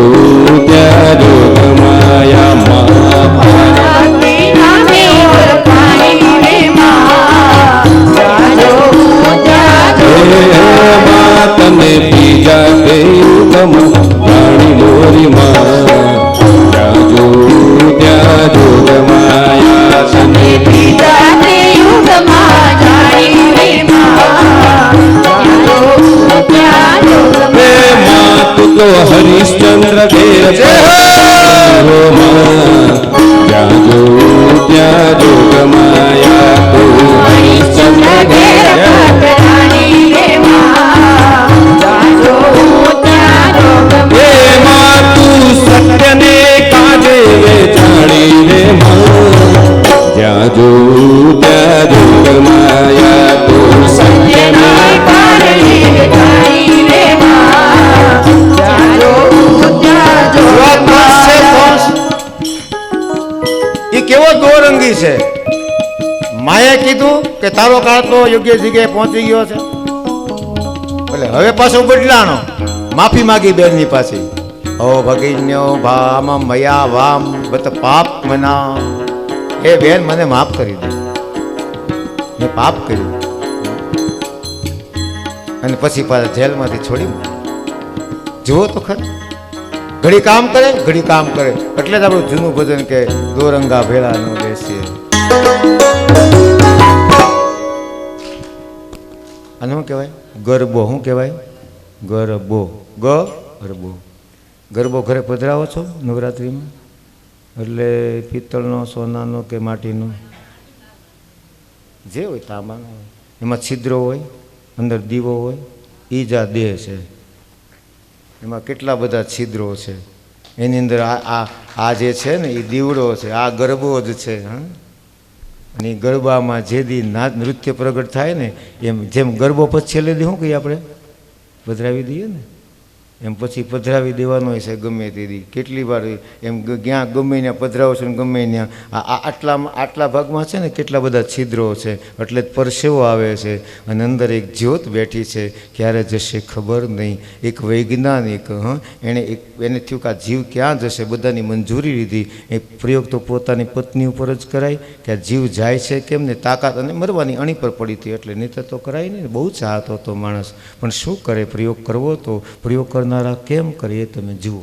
ત્યાં જો માયા માં. પાર્વતી નામે ઓળખાણી રે માં, જાજો જાજો માં તને બીજા દેવમાં રાણી મોરી માં, જ્યાં જો ત્યાં જો માયા તને પિતા તે યુગમાં જાણી રે માં, જાજો જાજો હે માં તું તો હરિશ્ચંદ્ર દેવ હો માં, જ્યાં જો ત્યાં જો માયા તું હરિશ્ચંદ્ર ઘેર રાણી રે માં, જાજો જાજો હે માં તું સત્યને કાજે વેચાણી રે માં, જ્યાં જો ત્યાં જો માયા તું સત્યને કારણે જાણી રે માં, જાજો જાજો એ કેવો દોરંગી છે. માએ કીધું કે તારો કાળ તો યોગ્ય જગ્યાએ પહોંચી ગયો છે, એટલે હવે પાછો બદલાણો, માફી માગી બેનની પાસે. ઓ ભગિન્યો ભામ મયા વામ બત પાપ મના, એ બેન મને માફ કરી દે, મેં પાપ કર્યું. અને પછી પાછા જેલમાંથી છોડી મૂકી. જુઓ તો ખરી, ઘડી કામ કરે ઘડી કામ કરે, એટલે જ આપણું જૂનું ભજન કે દોરંગા ભેળા ન બેસીએ. અને શું કહેવાય? ગરબો. શું કહેવાય? ગરબો. ગરબો. ગરબો ઘરે પધરાવો છો નવરાત્રિમાં, એટલે પિત્તળનો, સોનાનો કે માટીનો, જે હોય તાંબાનો હોય, એમાં છિદ્રો હોય, અંદર દીવો હોય, એ જ આ દેહ છે. એમાં કેટલા બધા છિદ્રો છે, એની અંદર આ જે છે ને એ દીવડો છે, આ ગરબો જ છે. હા, અને એ ગરબામાં જે દી નાચ નૃત્ય પ્રગટ થાય ને, એમ જેમ ગરબો પછી છેલ્લે દી શું કહીએ આપણે, પધરાવી દઈએ ને, એમ પછી પધરાવી દેવાનો હોય છે ગમે તે દી. કેટલી વાર એમ ક્યાં ગમે ત્યાં પધરાવો છો ને ગમે ત્યાં આટલા ભાગમાં છે ને કેટલા બધા છિદ્રો છે, એટલે જ પરસેવો આવે છે. અને અંદર એક જ્યોત બેઠી છે, ક્યારે જશે ખબર નહીં. એક વૈજ્ઞાનિક એને થયું કે આ જીવ ક્યાં જશે, બધાની મંજૂરી લીધી. એ પ્રયોગ તો પોતાની પત્ની ઉપર જ કરાય કે આ જીવ જાય છે કેમ ને, તાકાત અને મરવાની અણી પર પડી હતી એટલે નહીં તો કરાય નહીં. બહુ ચાહતો હતો માણસ, પણ શું કરે, પ્રયોગ કરવો તો પ્રયોગ કરનારા કેમ કરે એ તમે જુઓ.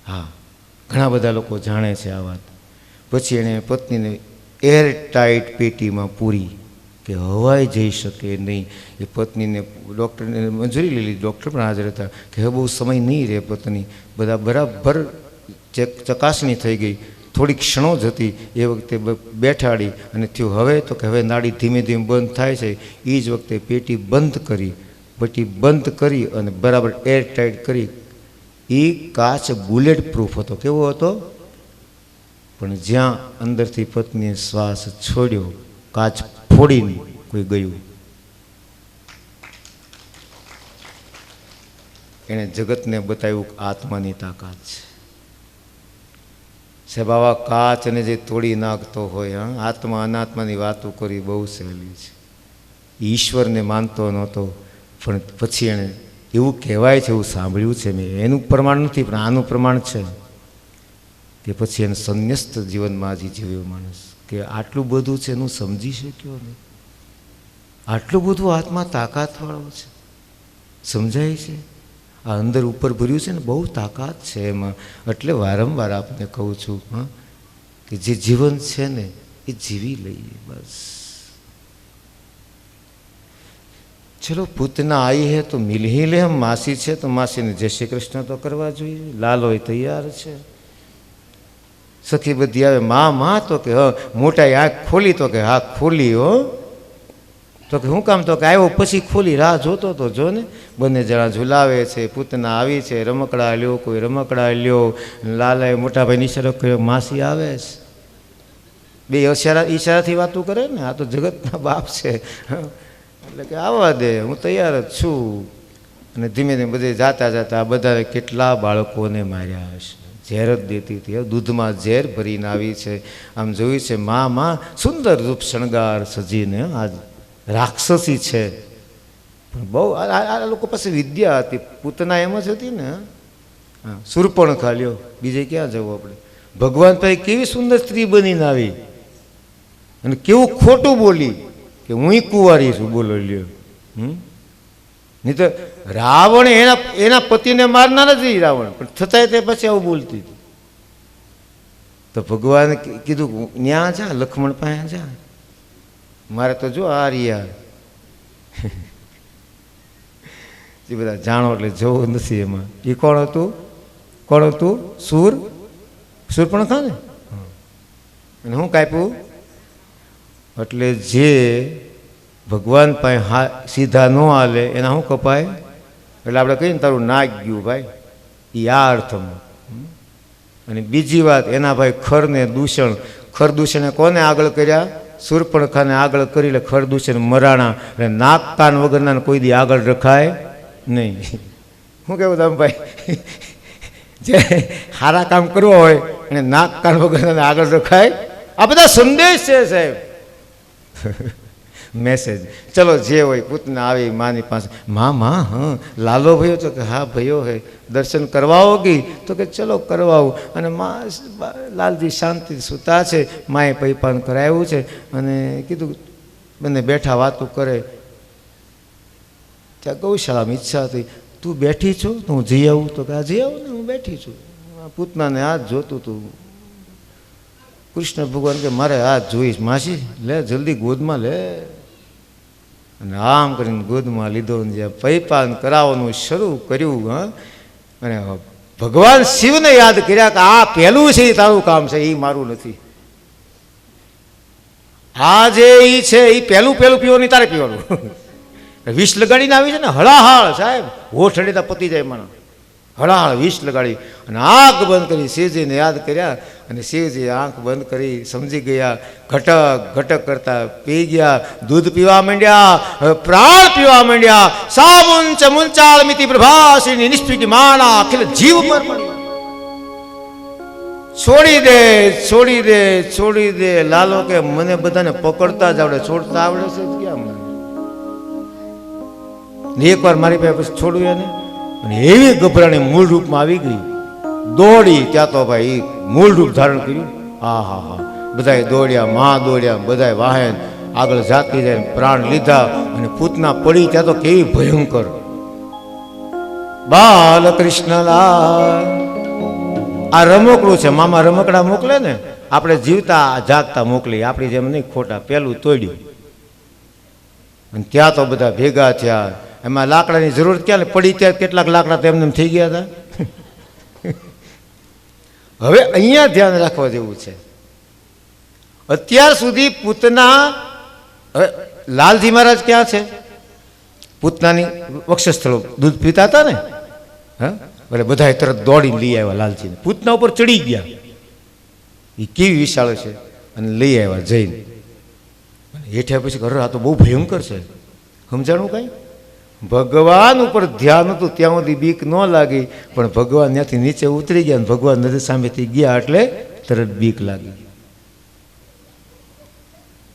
હા, ઘણા બધા લોકો જાણે છે આ વાત. પછી એણે પત્નીને એર ટાઈટ પેટીમાં પૂરી કે હવાઈ જઈ શકે નહીં. એ પત્નીને ડૉક્ટરને મંજૂરી લીધી, ડૉક્ટર પણ હાજર હતા કે હવે બહુ સમય નહીં રહે પત્ની. બધા બરાબર ચકાસણી થઈ ગઈ, થોડી ક્ષણો જ હતી. એ વખતે બેઠાડી અને થયું હવે તો કે હવે નાડી ધીમે ધીમે બંધ થાય છે. એ જ વખતે પેટી બંધ કરી અને બરાબર એર ટાઈટ કરી. એ કાચ બુલેટ પ્રૂફ હતો. કેવો હતો? પણ જ્યાં અંદરથી પત્નીએ શ્વાસ છોડ્યો, કાચ ફોડીને કોઈ ગયું. એણે જગતને બતાવ્યું કે આત્માની તાકાત છે. સાહેબ આવા કાચને જે તોડી નાખતો હોય, આત્મા અનાત્માની વાતો કરી બહુ સહેલી છે. ઈશ્વરને માનતો નહોતો, પણ પછી એણે એવું કહેવાય છે, એવું સાંભળ્યું છે મેં, એનું પ્રમાણ નથી પણ આનું પ્રમાણ છે કે પછી એને સંન્યસ્ત જીવનમાં હજી જીવ્યો માણસ કે આટલું બધું છે એનું સમજી શક્યો નહીં. આટલું બધું આત્મા તાકાતવાળો છે, સમજાય છે. આ અંદર ઉપર ભર્યું છે ને, બહુ તાકાત છે એમાં. એટલે વારંવાર આપને કહું છું કે જે જીવન છે ને એ જીવી લઈએ બસ. ચલો પૂतना आई है तो मिल ही ले. हम मासी છે તો માસીને જય શ્રી કૃષ્ણ તો કરવા જોઈએ. લાલોય તૈયાર છે. સખી બધી આવે માં માં તો કે મોટા આંખ ખોલી તો કે હા ખોલી હો. તો કે હું કામ? તો કે આવ્યો પછી ખોલી રાહ જોતો તો જો ને, બંને જણા ઝુલાવે છે, પૂતના આવી છે, રમકડા લ્યો, કોઈ રમકડા લ્યો. લાલાએ મોટાભાઈ ઈશારો કર્યો, માસી આવે છે. બે ઈશારાથી વાતું કરે ને, આ તો જગતના બાપ છે. એટલે કે આવવા દે, હું તૈયાર જ છું. અને ધીમે ધીમે બધે જાતા જાતા આ બધા કેટલા બાળકોને માર્યા હશે. ઝેર જ દેતી હતી, દૂધમાં ઝેર ભરીને આવી છે. આમ જોયું છે, માં સુંદર રૂપ શણગાર સજીને આજ રાક્ષસી છે. પણ બહુ આ લોકો પાસે વિદ્યા હતી. પૂતના એમ જ હતી ને. હા, સુરપણખા લ્યો, બીજે ક્યાં જવું આપણે? ભગવાન પાસે કેવી સુંદર સ્ત્રી બનીને આવી અને કેવું ખોટું બોલી કે હું કુંવારી છું. બોલો લ્યો. નહીં તો રાવણ એના પતિને મારનાર જ રાવણ, પણ છતાંય તે પછી આવું બોલતી હતી. તો ભગવાને કીધું ન્યા જા, લક્ષ્મણ પાસે જા. મારે તો જો આ રહ્યા એ બધા જાણો એટલે જવું નથી એમાં. એ કોણ હતું? કોણ હતું? સુરપણખા ને. અને હું કાપ્યું? એટલે જે ભગવાન પાસે સીધા ન હાલે એના શું કપાય? એટલે આપણે કહીએ ને તારું નાક ગયું ભાઈ, એ આ અર્થમાં. અને બીજી વાત, એના ભાઈ ખરને દૂષણ. ખર દૂષણે કોને આગળ કર્યા? સુરપણખાને આગળ કરી. એટલે ખર દૂષણ મરાણા. એટલે નાક કાન વગરના કોઈ દી આગળ રખાય નહીં. શું કહેવું તમે ભાઈ? જે સારા કામ કરવો હોય એને નાક કાન વગરના આગળ રખાય. આ બધા સંદેશ છે સાહેબ, મેસેજ. ચલો જે હોય. પૂતના આવી માની પાસે, માં હા લાલો ભયો? તો કે હા ભયો હે. દર્શન કરવાઓગી? તો કે ચલો કરવાવું. અને માં લાલજી શાંતિથી સૂતા છે. માએ પૈપાન કરાવ્યું છે અને કીધું બંને બેઠા વાતું કરે. ત્યાં ગૌશાળામાં ઈચ્છા હતી, તું બેઠી છો તો હું જઈ આવું? તો કે આ જઈ આવું ને, હું બેઠી છું. પૂતનાને હાથ જોતું હતું. કૃષ્ણ ભગવાન કે મારે હાથ જોઈશ. માસી લે જલ્દી ગોદમાં લે. અને આમ કરીને ગોદમાં લીધો. જે પૈપાન કરાવવાનું શરૂ કર્યું. હા, અને ભગવાન શિવને યાદ કર્યા કે આ પહેલું છે એ તારું કામ છે, એ મારું નથી. આ જે એ છે એ પહેલું પીવાનું તારે પીવાનું. વિષ લગાડીને આવી છે ને, હળાહળ સાહેબ, હોઠ અડેતા પતી જાય મને. હળાહળ વિષ લગાડી અને આંખ બંધ કરી શિવજીને યાદ કર્યા. અને શિવજી આંખ બંધ કરી સમજી ગયા. ઘટક ઘટક કરતા પી ગયા. દૂધ પીવા માંડ્યા, પ્રાણ પીવા માંડ્યા. સામુંચ મુંચાળ મિતિ પ્રભાસિની નિષ્ફિકી માના અખિલ જીવ પર છોડી દે, છોડી દે, છોડી દે. લાલો કે મને બધાને પકડતા જ આવડે, છોડતા આવડે છે ક્યાં મને? એકવાર મારી પાસે પછી છોડવું એને. અને એવી ગભરાણી મૂળ રૂપમાં આવી ગઈ. દોડી ત્યાં તો ભાઈ મૂળ રૂપ ધારણ કર્યું. હા બધાએ દોડ્યા, માં દોડ્યા, બધાએ વાહન આગળ જાતી જાય, પ્રાણ લીધા. અને પૂતના પડી ત્યાં તો કેવી ભયંકર. બાલકૃષ્ણલાલ આ રમકડું છે. મામા રમકડા મોકલે ને, આપણે જીવતા જાગતા મોકલી. આપણી જેમ નહીં ખોટા. પેલું તોડ્યું અને ત્યાં તો બધા ભેગા થયા. એમાં લાકડાની જરૂર ક્યાં? પડી ત્યાં કેટલાક લાકડા તો એમને થઈ ગયા હતા. હવે અહીંયા ધ્યાન રાખવા જેવું છે. અત્યાર સુધી પૂતના, હવે લાલજી મહારાજ ક્યાં છે? પૂતનાની વક્ષસ્થળ દૂધ પીતા હતા ને. હા, એટલે બધા તરત દોડીને લઈ આવ્યા લાલજીને. પૂતના ઉપર ચડી ગયા. એ કેવી વિશાળ છે. અને લઈ આવ્યા જઈને. હેઠે પછી ઘર આ તો બહુ ભયંકર છે. સમજાણું કાંઈ? ભગવાન ઉપર ધ્યાન હતું ત્યાં સુધી બીક ન લાગી, પણ ભગવાન ત્યાંથી નીચે ઉતરી ગયા અને ભગવાન નદી સામેથી ગયા એટલે તરત બીક લાગી.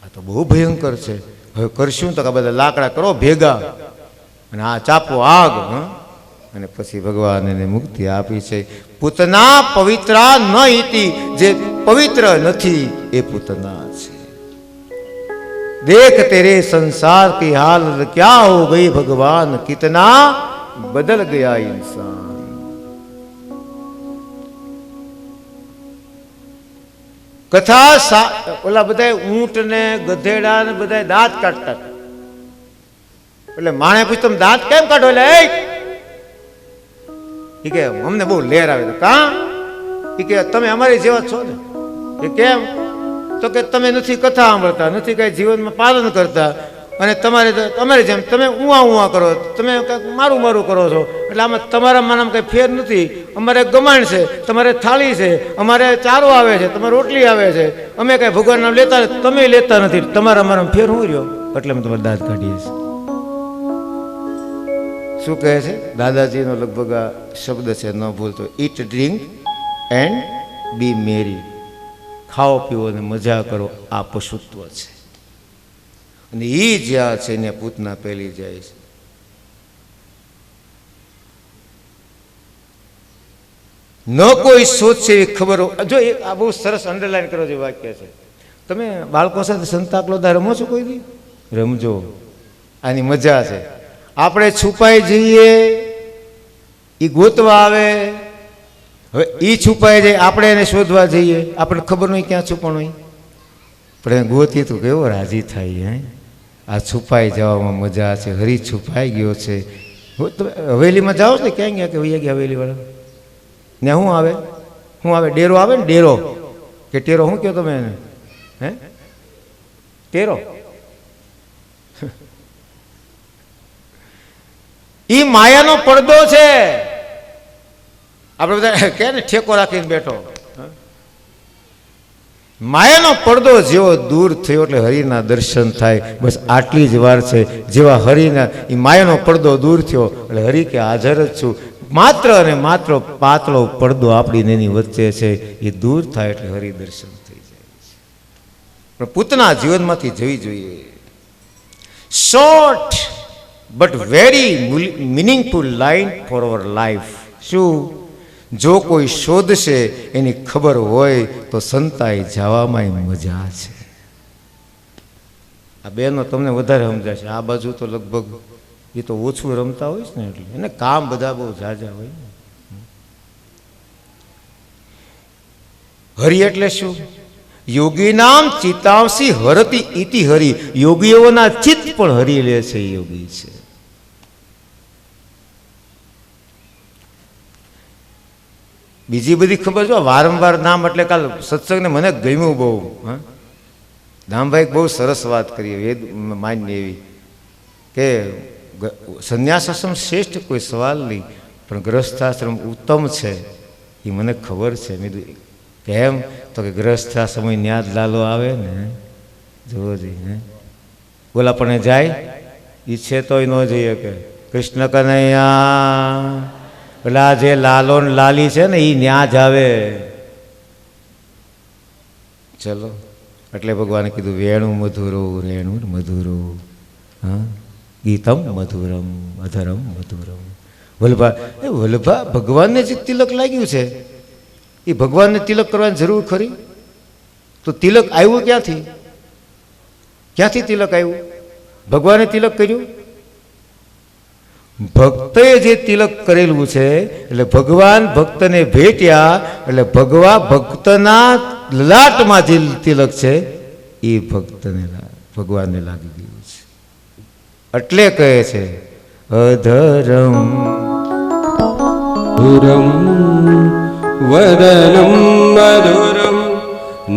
આ તો બહુ ભયંકર છે. હવે કરશું તો કે બધા લાકડા કરો ભેગા અને આ ચાપો આગ. અને પછી ભગવાન એને મુક્તિ આપી છે. પૂતના પવિત્રા ન ઇતિ, જે પવિત્ર નથી એ પૂતના છે. देख तेरे संसार की हालत क्या हो गई भगवान, कितना बदल गया इंसान. कथा ओला બધા ઊંટ ને ગધેડા ને બધા દાંત કાઢતા. એટલે માણે પૂછ તમે દાંત કેમ કાઢો? એટલે કે અમને બહુ લેર આવે. તો કા? કે તમે અમારી જેવા છો ને. એ કેમ? તો કે તમે નથી કથા સાંભળતા, નથી કઈ જીવનમાં પાલન કરતા. અને તમારી જેમ તમે ઉવા કરો, તમે કંઈક મારું મારું કરો છો, એટલે આમાં તમારા માનામાં કંઈ ફેર નથી. અમારે ગમાણ છે, તમારે થાળી છે, અમારે ચારો આવે છે, તમારે રોટલી આવે છે, અમે કાંઈ ભગવાનનું નામ લેતા તમે લેતા નથી, તમારા મારામાં ફેર હું રહ્યો, એટલે અમે તમારે દાંત કાઢીએ છીએ. શું કહે છે દાદાજીનો લગભગ આ શબ્દ છે, ન ભૂલતો, ઈટ ડ્રિંક એન્ડ બી મેરી. ખાઓ પીવો અને મજા કરો, આ પશુત્વ છે. અને એ જ્યાં છે એને પૂતના પેલી જાય છે. ન કોઈ સોચશે એવી ખબર. જો આ બહુ સરસ અંડરલાઈન કરો જે વાક્ય છે. તમે બાળકો સાથે સંતાકલોદા રમો છો કોઈ દી? રમજો, આની મજા છે. આપણે છુપાઈ જઈએ, એ ગોતવા આવે. હવે એ છુપાઈ જાય, આપણે એને શોધવા જઈએ, આપણે ખબર નહીં ક્યાં છુપાણું હોય, પણ ગોતી તો કેવો રાજી થાય. આ છુપાઈ જવામાં મજા છે. હરી છુપાઈ ગયો છે. તમે હવેલીમાં જાઓ છો ને, ક્યાં ગયા કે વૈયા ગયા હવેલીવાળા ને? શું આવે, શું આવે? ડેરો આવે ને, ડેરો કે ટેરો, શું કહો તમે એને? હે, ટેરો. ઈ માયાનો પડદો છે. આપણે બધા કે ને ઠેકો રાખીને બેઠો. માયાનો પડદો જેવો દૂર થયો એટલે હરિના દર્શન થાય. બસ આટલી જ વાર છે. જેવા હરિના એ માયાનો પડદો દૂર થયો એટલે હરિ કે હાજર જ છું. માત્ર અને માત્ર પાતળો પડદો આપણી એની વચ્ચે છે, એ દૂર થાય એટલે હરિ દર્શન થઈ જાય છે. પણ પૂતના જીવનમાંથી જવી જોઈએ. Short but very meaningful line for our life. શું? જો કોઈ શોધશે એની ખબર હોય તો સંતાઈ જવામાં મજા છે. આ બેનો તમને વધારે સમજાશે. આ બાજુ તો લગભગ એ તો ઓછું રમતા હોય છે ને, એટલે એને કામ બધા બહુ ઝાઝા હોય. હરિ એટલે શું? યોગી નામ ચિતાંસી હરતી ઇતિ હરિ. યોગીઓના ચિત્ત પણ હરી લે છે, યોગી છે. બીજી બધી ખબર જો વારંવાર નામ એટલે કાલ સત્સંગને મને ગમ્યું બહુ. હા, દામભાઈ બહુ સરસ વાત કરી, વેદ માન્ય એવી કે સંન્યાસ આશ્રમ શ્રેષ્ઠ કોઈ સવાલ નહીં, પણ ગ્રસ્થાશ્રમ ઉત્તમ છે એ મને ખબર છે. મેં કેમ તો કે ગ્રસ્થાશ્રમ ન્યાદ લાલો આવે ને, જોવો જોઈએ. બોલા પણ જાય ઈચ્છે તોય ન જઈએ કે કૃષ્ણ કનૈયા. પેલા જે લાલો ને લાલી છે ને એ ન્યા જ આવે. ચલો, એટલે ભગવાને કીધું વેણુ મધુરો રેણુ મધુરો, હા, ગીતમ મધુરમ અધરમ મધુરમ. વલ્લભા, એ વલ્લભા ભગવાનને જે તિલક લાગ્યું છે એ ભગવાનને તિલક કરવાની જરૂર ખરી? તો તિલક આવ્યું ક્યાંથી? ક્યાંથી તિલક આવ્યું? ભગવાને તિલક કર્યું? ભક્તે જે તિલક કરેલું છે, એટલે ભગવાન ભક્તને ભેટ્યા એટલે ભક્તના લલાટમાં જે તિલક છે એ ભગવાનને લાગી ગયું છે. એટલે કહે છે અધરમ ધુરમ વદનમ મધુરમ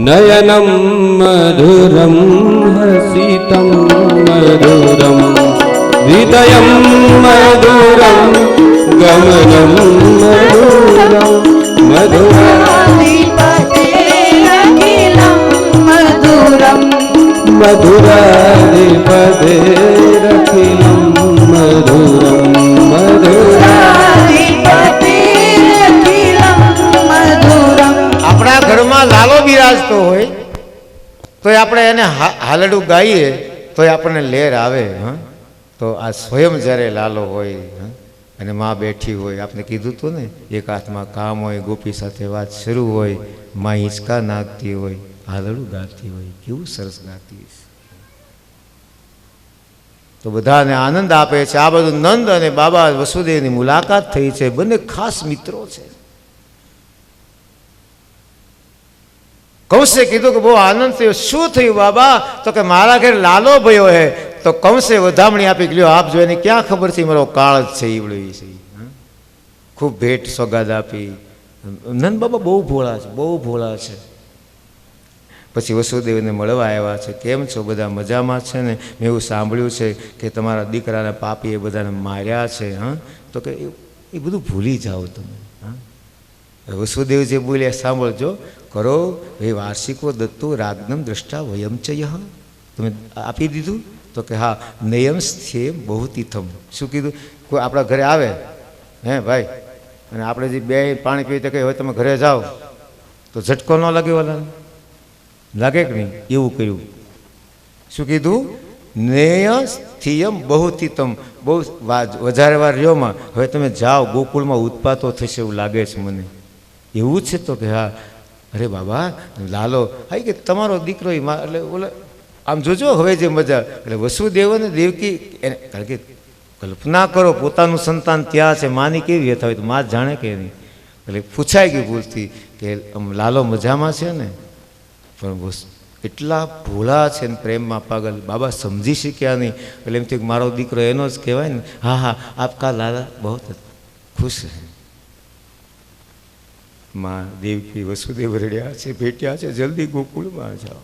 નયનમ મધુરમ હસિતમ મધુરમ હૃદયમ મધુરમ ગમનમ મધુરમ મધુરાધિપતેરખિલં મધુરમ મધુરાધિપતેરખિલં મધુરમ મધુરાધિપતેરખિલં મધુરમ. આપણા ઘરમાં લાલો બિરાજતો હોય તો આપણે એને હાલડું ગાઈએ તો આપણને લેર આવે. હા, તો આ સ્વયં જ્યારે લાલો હોય અને માં બેઠી હોય, આપણે કીધું હતું ને, એક હાથમાં કામ હોય, ગોપી સાથે વાત શરૂ હોય, માં હિંચકા નાખતી હોય, હાલડું ગાતી હોય, કેવું સરસ ગાતી છે. તો બધાને આનંદ આપે છે. આ બધું નંદ અને બાબા વસુદેવની મુલાકાત થઈ છે. બંને ખાસ મિત્રો છે. કંસે કીધું કે બહુ આનંદ થયો. શું થયું બાબા? તો કે મારા ઘરે લાલો ભયો હે. તો કંસે વધામણી આપી કે લ્યો આપ જો, એને ક્યાં ખબર છે મારો કાળ જ છે ઈવડો છે. ખૂબ ભેટ સોગાદ આપી. નંદ બાબા બહુ ભોળા છે, બહુ ભોળા છે. પછી વસુદેવને મળવા આવ્યા છે, કેમ છો બધા મજામાં છે ને? મેં એવું સાંભળ્યું છે કે તમારા દીકરાના પાપીએ બધાને માર્યા છે. હા, તો કે એ બધું ભૂલી જાઓ તમે. હા, વસુદેવ જે બોલ્યા સાંભળજો. કરો હે વાર્ષિકો દત્તુ રાજ્ઞમ દ્રષ્ટા વયમ ચ યહ. તમે આપી દીધું? તો કે હા. નયમ સ્થેમ બહુતીથમ. શું કીધું? કોઈ આપણા ઘરે આવે, હે ભાઈ, અને આપણે જે બે પાણી પીવી તો કહે હવે તમે ઘરે જાઓ, તો ઝટકો ન લાગે ઓલાને? લાગે કે નહીં? એવું કર્યું. શું કીધું? નેય સ્થિયમ બહુતીતમ. બહુ વધારે વાર રહ્યોમાં, હવે તમે જાઓ, ગોકુળમાં ઉત્પાતો થશે એવું લાગે છે મને. એવું જ છે? તો કે હા. અરે બાબા લાલો, હા કે તમારો દીકરો એટલે બોલે આમ જોજો હવે જે મજા. એટલે વસુદેવ અને દેવકી એને, કારણ કે કલ્પના કરો પોતાનું સંતાન ત્યાં છે, માની કેવી વ્યથા હોય તો માં જ જાણે કે નહીં. એટલે પૂછાઈ ગયું ભૂલથી કે આમ લાલો મજામાં છે ને? પણ એટલા ભોળા છે ને પ્રેમમાં પાગલ, બાબા સમજી શક્યા નહીં. એટલે એમ થયું મારો દીકરો એનો જ કહેવાય ને. હા હા, આપકા લાલા બહુ ખુશ છે. માં દેવકી વસુદેવ રડ્યા છે, ભેટ્યા છે, જલ્દી ગોકુળમાં જાઓ.